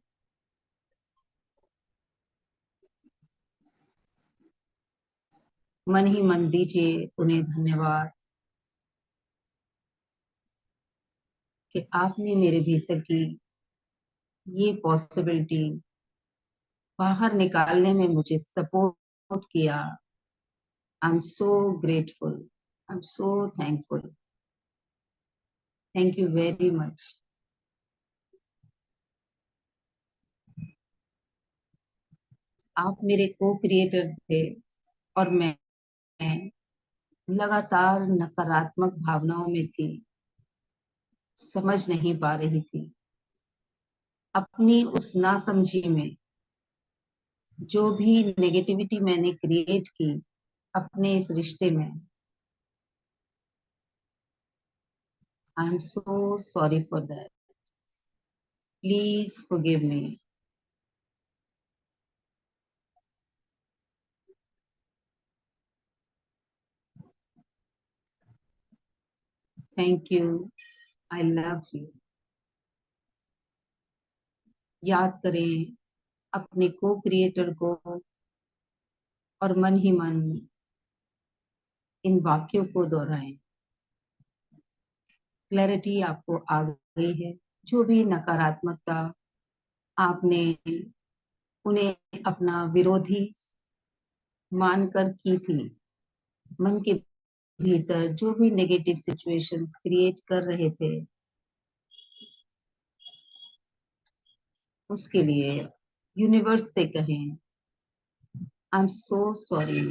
मन ही मन दीजिए उन्हें धन्यवाद कि आपने मेरे भीतर की ये पॉसिबिलिटी बाहर निकालने में मुझे सपोर्ट किया। आई am so grateful, I am so thankful, thank you very much. आप मेरे को क्रिएटर थे और मैं लगातार नकारात्मक भावनाओं में थी, समझ नहीं पा रही थी। अपनी उस नासमझी में जो भी नेगेटिविटी मैंने क्रिएट की अपने इस रिश्ते में, आई am so sorry for that, please forgive me. Thank you, I love you. याद करें अपने को क्रिएटर को और मन ही मन इन वाक्यों को दोहराएं। क्लैरिटी आपको आ गई है। जो भी नकारात्मकता आपने उन्हें अपना विरोधी मानकर की थी, मन के भीतर जो भी नेगेटिव सिचुएशंस क्रिएट कर रहे थे, उसके लिए यूनिवर्स से कहें आई am so sorry,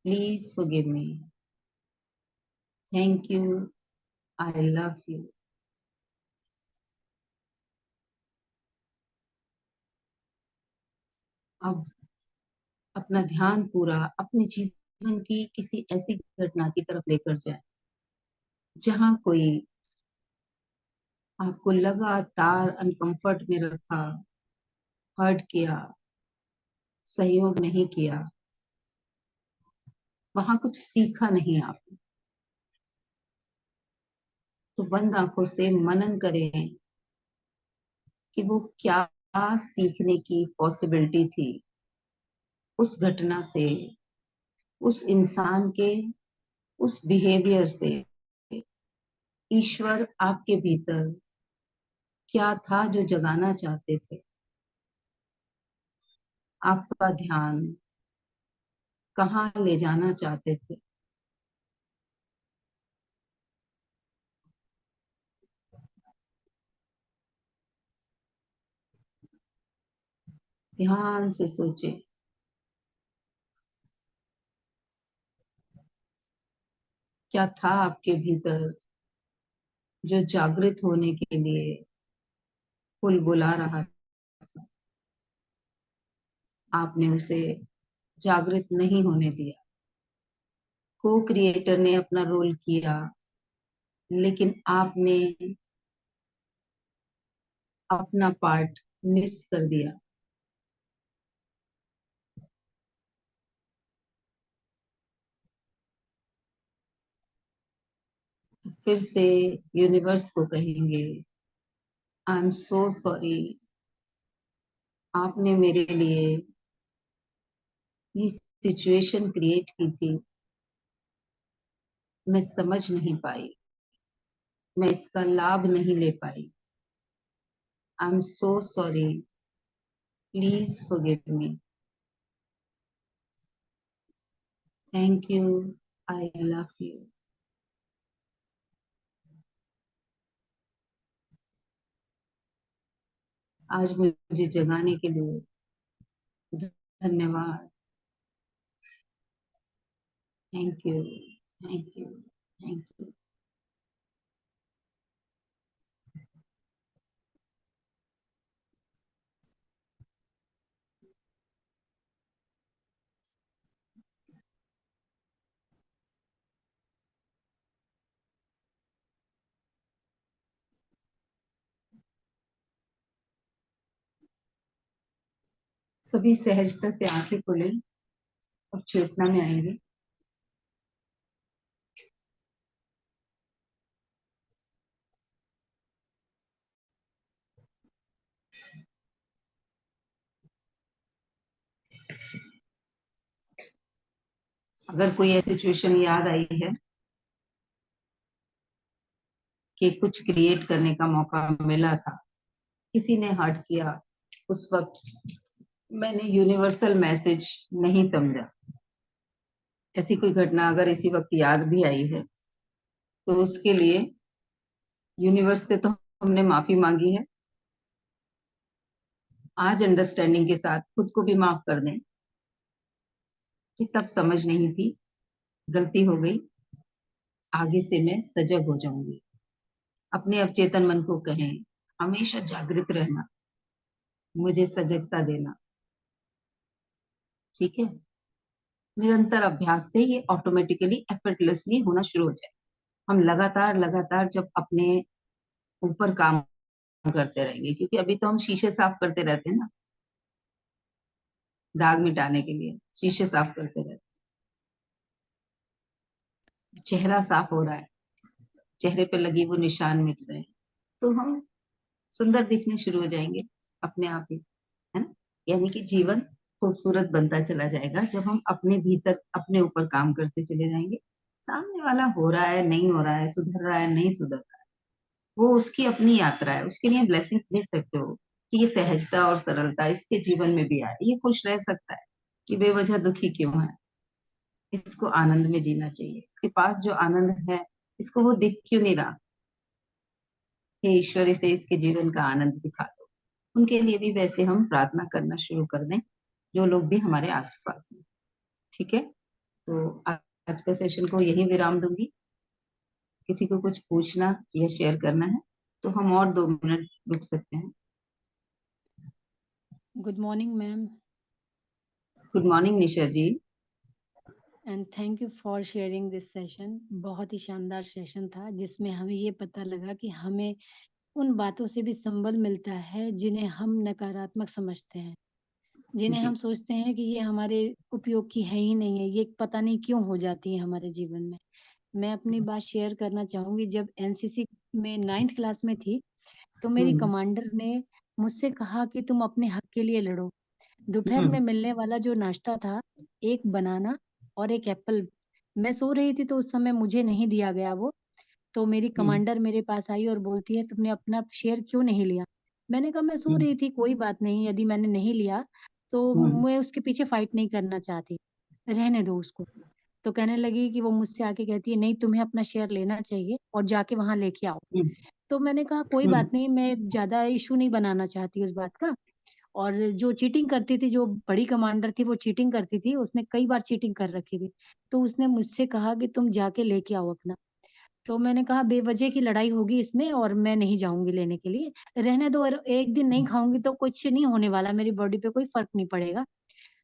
please forgive me, thank you, I love you. अब अपना ध्यान पूरा अपने जीवन की किसी ऐसी घटना की तरफ लेकर जाए जहां कोई आपको लगातार अनकंफर्ट में रखा, हर्ट किया, सहयोग नहीं किया, वहां कुछ सीखा नहीं आपने। तो बंद आंखों से मनन करें कि वो क्या सीखने की पॉसिबिलिटी थी उस घटना से, उस इंसान के उस बिहेवियर से। ईश्वर आपके भीतर क्या था जो जगाना चाहते थे, आपका ध्यान कहाँ ले जाना चाहते थे। ध्यान से सोचे क्या था आपके भीतर जो जागृत होने के लिए फुल बुला रहा था, आपने उसे जागृत नहीं होने दिया। को क्रिएटर ने अपना रोल किया, लेकिन आपने अपना पार्ट मिस कर दिया। तो फिर से यूनिवर्स को कहेंगे आई एम सो सॉरी, आपने मेरे लिए ये सिचुएशन क्रिएट की थी, मैं समझ नहीं पाई, मैं इसका लाभ नहीं ले पाई। I'm so sorry. Please forgive me. Thank you. I love you. आज मुझे जगाने के लिए धन्यवाद. Thank you. Thank you. Thank you. सभी सहजता से आंखें खोलें. अब चेतना में आएंगे. अगर कोई ऐसी सिचुएशन याद आई है कि कुछ क्रिएट करने का मौका मिला था, किसी ने हर्ट किया, उस वक्त मैंने यूनिवर्सल मैसेज नहीं समझा, ऐसी कोई घटना अगर इसी वक्त याद भी आई है, तो उसके लिए यूनिवर्स से तो हमने माफी मांगी है. आज अंडरस्टैंडिंग के साथ खुद को भी माफ कर दें कि तब समझ नहीं थी, गलती हो गई, आगे से मैं सजग हो जाऊंगी. अपने अवचेतन मन को कहें, हमेशा जागृत रहना, मुझे सजगता देना. ठीक है. निरंतर अभ्यास से ये ऑटोमेटिकली एफर्टलेसली होना शुरू हो जाए. हम लगातार लगातार जब अपने ऊपर काम करते रहेंगे, क्योंकि अभी तो हम शीशे साफ करते रहते हैं ना, दाग मिटाने के लिए शीशे साफ करते रहते हैं. चेहरा साफ हो रहा है, चेहरे पे लगी वो निशान मिट रहे हैं, तो हम सुंदर दिखने शुरू हो जाएंगे अपने आप ही, है ना. यानी कि जीवन खूबसूरत बनता चला जाएगा जब हम अपने भीतर अपने ऊपर काम करते चले जाएंगे. सामने वाला हो रहा है, नहीं हो रहा है, सुधर रहा है, नहीं सुधर रहा है, वो उसकी अपनी यात्रा है. उसके लिए ब्लेसिंग्स भेज सकते हो कि ये सहजता और सरलता इसके जीवन में भी आए, ये खुश रह सकता है कि बेवजह दुखी क्यों है, इसको आनंद में जीना चाहिए. इसके पास जो आनंद है, इसको वो दिख क्यों नहीं रहा. हे ईश्वर, इसे इसके जीवन का आनंद दिखा दो. उनके लिए भी वैसे हम प्रार्थना करना शुरू कर दें, जो लोग भी हमारे आसपास हैं. ठीक है. तो आज का सेशन को यही विराम दूंगी. किसी को कुछ पूछना या शेयर करना है तो हम और 2 मिनट रुक सकते हैं. Good morning ma'am, good morning Nisha ji. And thank you for sharing this session. बहुत ही शानदार सेशन था जिसमें हमें ये पता लगा कि हमें उन बातों से भी संबल मिलता है जिन्हें हम नकारात्मक समझते हैं, जिन्हें जी. हम सोचते हैं कि ये हमारे उपयोग की है ही नहीं है, ये पता नहीं क्यों हो जाती है हमारे जीवन में. मैं अपनी बात शेयर करना चाहूंगी. जब एनसीसी में 9th क्लास में थी तो मेरी कमांडर ने मुझसे कहा कि तुम अपने हक के लिए लड़ो. दोपहर में मिलने वाला जो नाश्ता था, एक बनाना और एक एप्पल, मैं सो रही थी तो उस समय मुझे नहीं दिया गया वो. तो मेरी कमांडर मेरे पास आई और बोलती है तुमने अपना शेयर क्यों नहीं लिया. मैंने कहा मैं सो रही थी, कोई बात नहीं, यदि मैंने नहीं लिया तो मैं उसके पीछे फाइट नहीं करना चाहती, रहने दो उसको. तो कहने लगी कि वो मुझसे आके कहती है नहीं, तुम्हें अपना शेयर लेना चाहिए और जाके वहां लेके आओ. तो मैंने कहा कोई बात नहीं, मैं ज्यादा इशू नहीं बनाना चाहती उस बात का. और जो चीटिंग करती थी, जो बड़ी कमांडर थी, वो चीटिंग करती थी, उसने कई बार चीटिंग कर रखी थी. तो उसने मुझसे कहा कि तुम जाके लेके आओ अपना. तो मैंने कहा बेवजह की लड़ाई होगी इसमें और मैं नहीं जाऊंगी लेने के लिए, रहने दो, और एक दिन नहीं खाऊंगी तो कुछ नहीं होने वाला, मेरी बॉडी पे कोई फर्क नहीं पड़ेगा.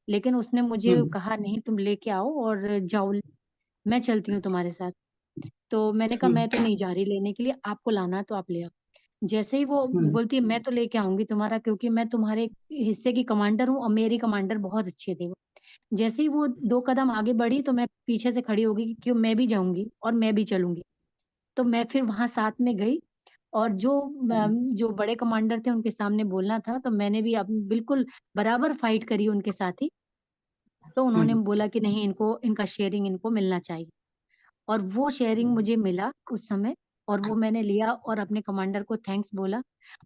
लेकिन उसने मुझे कहा नहीं, तुम लेके आओ और जाओ, मैं चलती हूँ तुम्हारे साथ. तो मैंने कहा मैं तो नहीं जा रही लेने के लिए, आपको लाना है तो आप ले आओ. जैसे ही वो बोलती है मैं तो लेके आऊंगी तुम्हारा, क्योंकि मैं तुम्हारे हिस्से की कमांडर हूँ और मेरी कमांडर बहुत अच्छे थे वो. जैसे ही वो 2 कदम आगे बढ़ी तो मैं पीछे से खड़ी हो गई कि क्यों, मैं भी जाऊंगी और मैं भी चलूंगी. तो मैं फिर वहां साथ में गई और जो बड़े कमांडर थे उनके सामने बोलना था तो मैंने भी अब बिल्कुल बराबर फाइट करी उनके साथ ही. तो उन्होंने बोला कि नहीं, इनको इनका शेयरिंग इनको मिलना चाहिए. और वो शेयरिंग मुझे मिला उस समय. और वो मैंने लिया और अपने कमांडर को थैंक्स बोला।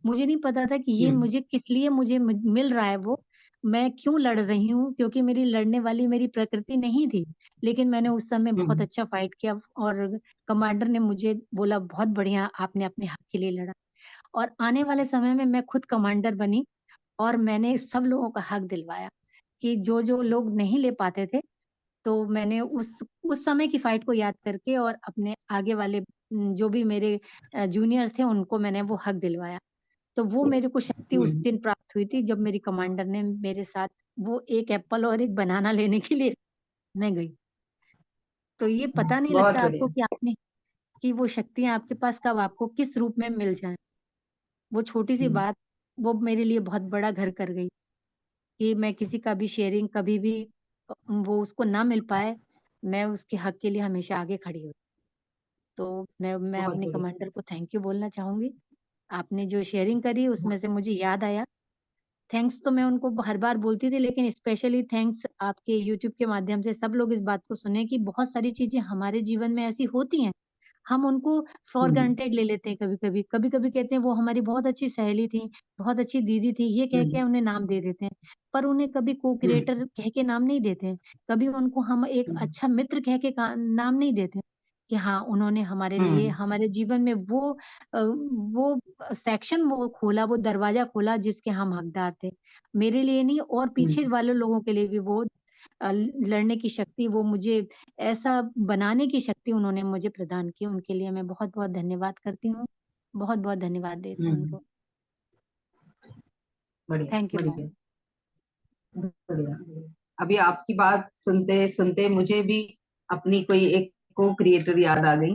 मुझे नहीं पता था कि ये मुझे किस लिए मुझे मिल रहा है वो, मैं क्यों लड़ रही हूँ, क्योंकि मेरी लड़ने वाली मेरी प्रकृति नहीं थी। लेकिन मैंने उस समय बहुत अच्छा फाइट किया और कमांडर ने मुझे बोला, बहुत बढ़िया आपने अपने हक के लिए लड़ा। और आने वाले समय में मैं खुद कमांडर बनी और मैंने सब लोगों का हक दिलवाया कि जो लोग नहीं ले पाते थे, तो मैंने उस समय की फाइट को याद करके और अपने आगे वाले जो भी मेरे जूनियर थे उनको मैंने वो हक दिलवाया। तो वो मेरे को शक्ति उस दिन प्राप्त हुई थी जब मेरी कमांडर ने मेरे साथ वो 1 एप्पल और 1 बनाना लेने के लिए मैं गई। तो ये पता नहीं बहुत लगता आपको बढ़िया। कि आपने कि वो शक्तियाँ आपके पास कब आपको किस रूप में मिल जाएँ। वो छोटी-सी बात वो मेरे लिए बहुत बड़ा घर कर गई कि मैं किसी का भी शेयरिंग कभी भी वो उसको ना मिल पाए, मैं उसके हक के लिए हमेशा आगे खड़ी हूँ। तो मैं बहुत अपने बढ़िया। कमांडर को थैंक यू बोलना चाहूँगी। आपने जो शेयरिंग करी उसमें से मुझे याद आया। थैंक्स तो मैं उनको हर बार बोलती थी लेकिन स्पेशली थैंक्स आपके यूट्यूब के माध्यम से सब लोग इस बात को सुने कि बहुत सारी चीज़ें हमारे जीवन में ऐसी होती हैं, हम उनको फॉर ग्रांटेड ले लेते हैं कभी-कभी। कभी-कभी कहते हैं वो हमारी बहुत अच्छी सहेली थी, बहुत अच्छी दीदी थी, ये कह के उन्हें नाम दे देते हैं। पर उन्हें कभी को-क्रिएटर कह के नाम नहीं देते हैं। कभी उनको हम एक अच्छा मित्र कह के का नाम नहीं देते हैं कि हाँ, उन्होंने हमारे लिए हमारे जीवन में वो सेक्शन वो खोला, वो दरवाज़ा खोला जिसके हम हकदार थे। मेरे लिए नहीं और पीछे वाले लोगों के लिए भी वो लड़ने की शक्ति वो मुझे ऐसा बनाने की शक्ति उन्होंने मुझे प्रदान की, उनके लिए मैं बहुत-बहुत धन्यवाद करती हूँ। बहुत-बहुत धन्यवाद देती हूँ उनको। बढ़िया थैंक यू मैम। बढ़िया बढ़िया। अभी आपकी बात सुनते सुनते मुझे भी अपनी कोई एक को क्रिएटर याद आ गई।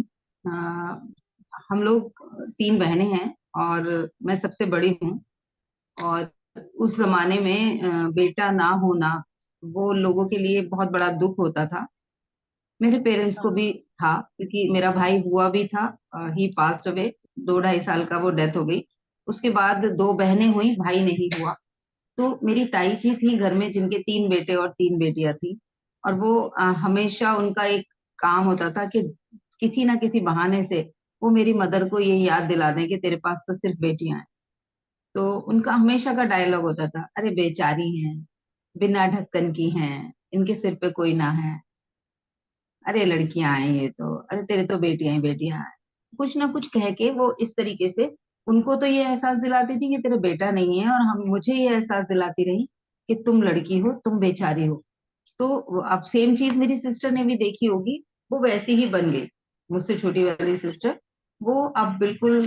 हम लोग 3 बहनें हैं और मैं सबसे बड़ी हूँ। और उस जमाने में बेटा ना होना वो लोगों के लिए बहुत बड़ा दुख होता था। मेरे पेरेंट्स को भी था क्योंकि मेरा भाई हुआ भी था, ही पास्ड अवे, 2 ढाई साल का वो डेथ हो गई। उसके बाद 2 बहनें हुई, भाई नहीं हुआ। तो मेरी ताई जी थी घर में जिनके 3 बेटे और 3 बेटियां थी। और वो हमेशा उनका एक काम होता था कि किसी ना किसी बहाने से वो मेरी मदर को ये याद दिला दें कि तेरे पास तो सिर्फ बेटियां हैं। तो उनका हमेशा का डायलॉग होता था, अरे बेचारी हैं, बिना ढक्कन की हैं, इनके सिर पे कोई ना है, अरे लड़कियां हैं ये तो, अरे तेरे तो बेटियां ही बेटियां हैं। कुछ ना कुछ कह के वो इस तरीके से उनको तो ये एहसास दिलाती थी कि तेरा बेटा नहीं है, और हम मुझे ये एहसास दिलाती रही कि तुम लड़की हो, तुम बेचारी हो। तो अब सेम चीज मेरी सिस्टर ने भी देखी होगी, वो वैसी ही बन गई। मुझसे छोटी वाली सिस्टर, वो अब बिल्कुल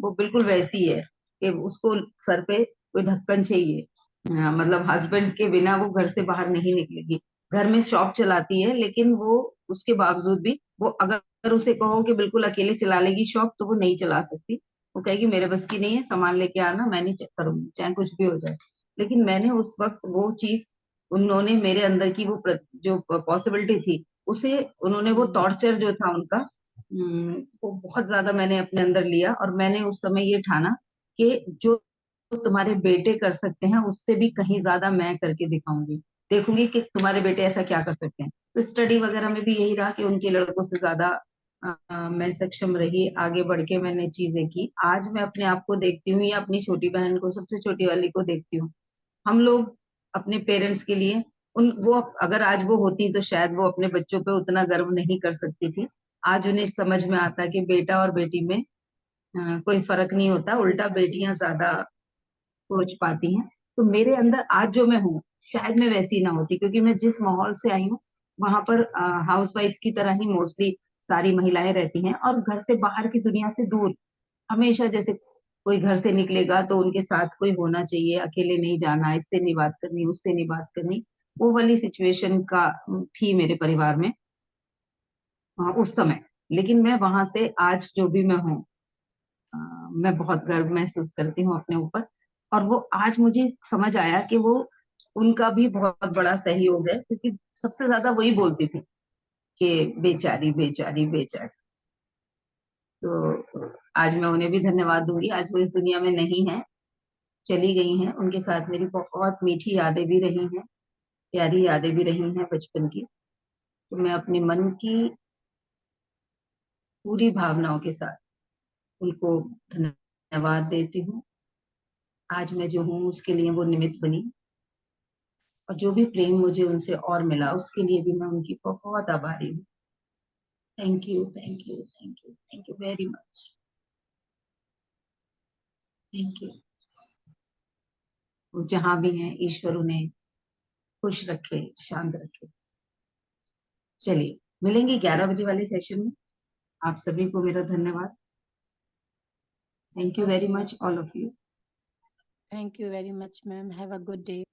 वो बिल्कुल वैसी है कि उसको सर पे कोई ढक्कन चाहिए। मतलब हस्बैंड के बिना वो घर से बाहर नहीं निकलेगी। घर में शॉप चलाती है लेकिन वो उसके बावजूद भी वो अगर उसे कहो कि बिल्कुल अकेले चला लेगी शॉप, तो वो नहीं चला सकती। वो कहेगी मेरे बस की नहीं है, सामान लेके आना, मैं नहीं चेक करूंगी चाहे कुछ भी हो जाए। लेकिन मैंने उस वक्त वो चीज, उन्होंने मेरे अंदर की वो जो पॉसिबिलिटी थी उसे, उन्होंने वो टॉर्चर जो था उनका, वो बहुत ज्यादा मैंने अपने अंदर लिया। और मैंने उस समय ये ठाना कि जो तुम्हारे बेटे कर सकते हैं उससे भी कहीं ज्यादा मैं करके दिखाऊंगी, देखूंगी कि तुम्हारे बेटे ऐसा क्या कर सकते हैं। तो स्टडी वगैरह में भी यही रहा कि उनके लड़कों से ज्यादा मैं सक्षम रही, आगे बढ़ के मैंने चीजें की। आज मैं अपने आप को देखती हूँ या अपनी छोटी बहन को, सबसे छोटी वाली को देखती हूँ, हम लोग अपने पेरेंट्स के लिए उन वो अगर आज वो होती तो शायद वो अपने बच्चों पे उतना गर्व नहीं कर सकती थी। आज उन्हें समझ में आता है कि बेटा और बेटी में कोई फर्क नहीं होता, उल्टा बेटियां ज्यादा सोच पाती हैं। तो मेरे अंदर आज जो मैं हूँ शायद मैं वैसी ना होती, क्योंकि मैं जिस माहौल से आई हूँ वहां पर हाउस वाइफ की तरह ही मोस्टली सारी महिलाएं रहती हैं, और घर से बाहर की दुनिया से दूर। हमेशा जैसे कोई घर से निकलेगा तो उनके साथ कोई होना चाहिए, अकेले नहीं जाना, इससे नहीं बात करनी, उससे नहीं बात करनी। वो वाली सिचुएशन का थी मेरे परिवार में उस समय। लेकिन मैं वहां से आज जो भी मैं हूँ, मैं बहुत गर्व महसूस करती हूँ अपने ऊपर। और वो आज मुझे समझ आया कि वो उनका भी बहुत बड़ा सहयोग है, क्योंकि सबसे ज्यादा वही बोलती थी कि बेचारी बेचारी बेचारी। तो आज मैं उन्हें भी धन्यवाद दूंगी। आज वो इस दुनिया में नहीं है, चली गई हैं। उनके साथ मेरी बहुत मीठी यादें भी रही हैं, प्यारी यादें भी रही हैं बचपन की। तो मैं अपने मन की पूरी भावनाओं के साथ उनको धन्यवाद देती हूँ। आज मैं जो हूँ उसके लिए वो निमित्त बनी, और जो भी प्रेम मुझे उनसे और मिला उसके लिए भी मैं उनकी बहुत आभारी हूँ। Thank you, thank you, thank you, thank you very much. Thank you. वो जहां भी हैं, ईश्वर उन्हें खुश रखे, शांत रखे। चलिए, मिलेंगे 11 बजे वाले सेशन में। आप सभी को मेरा धन्यवाद। Thank you very much all of you. Thank you very much, ma'am. Have a good day.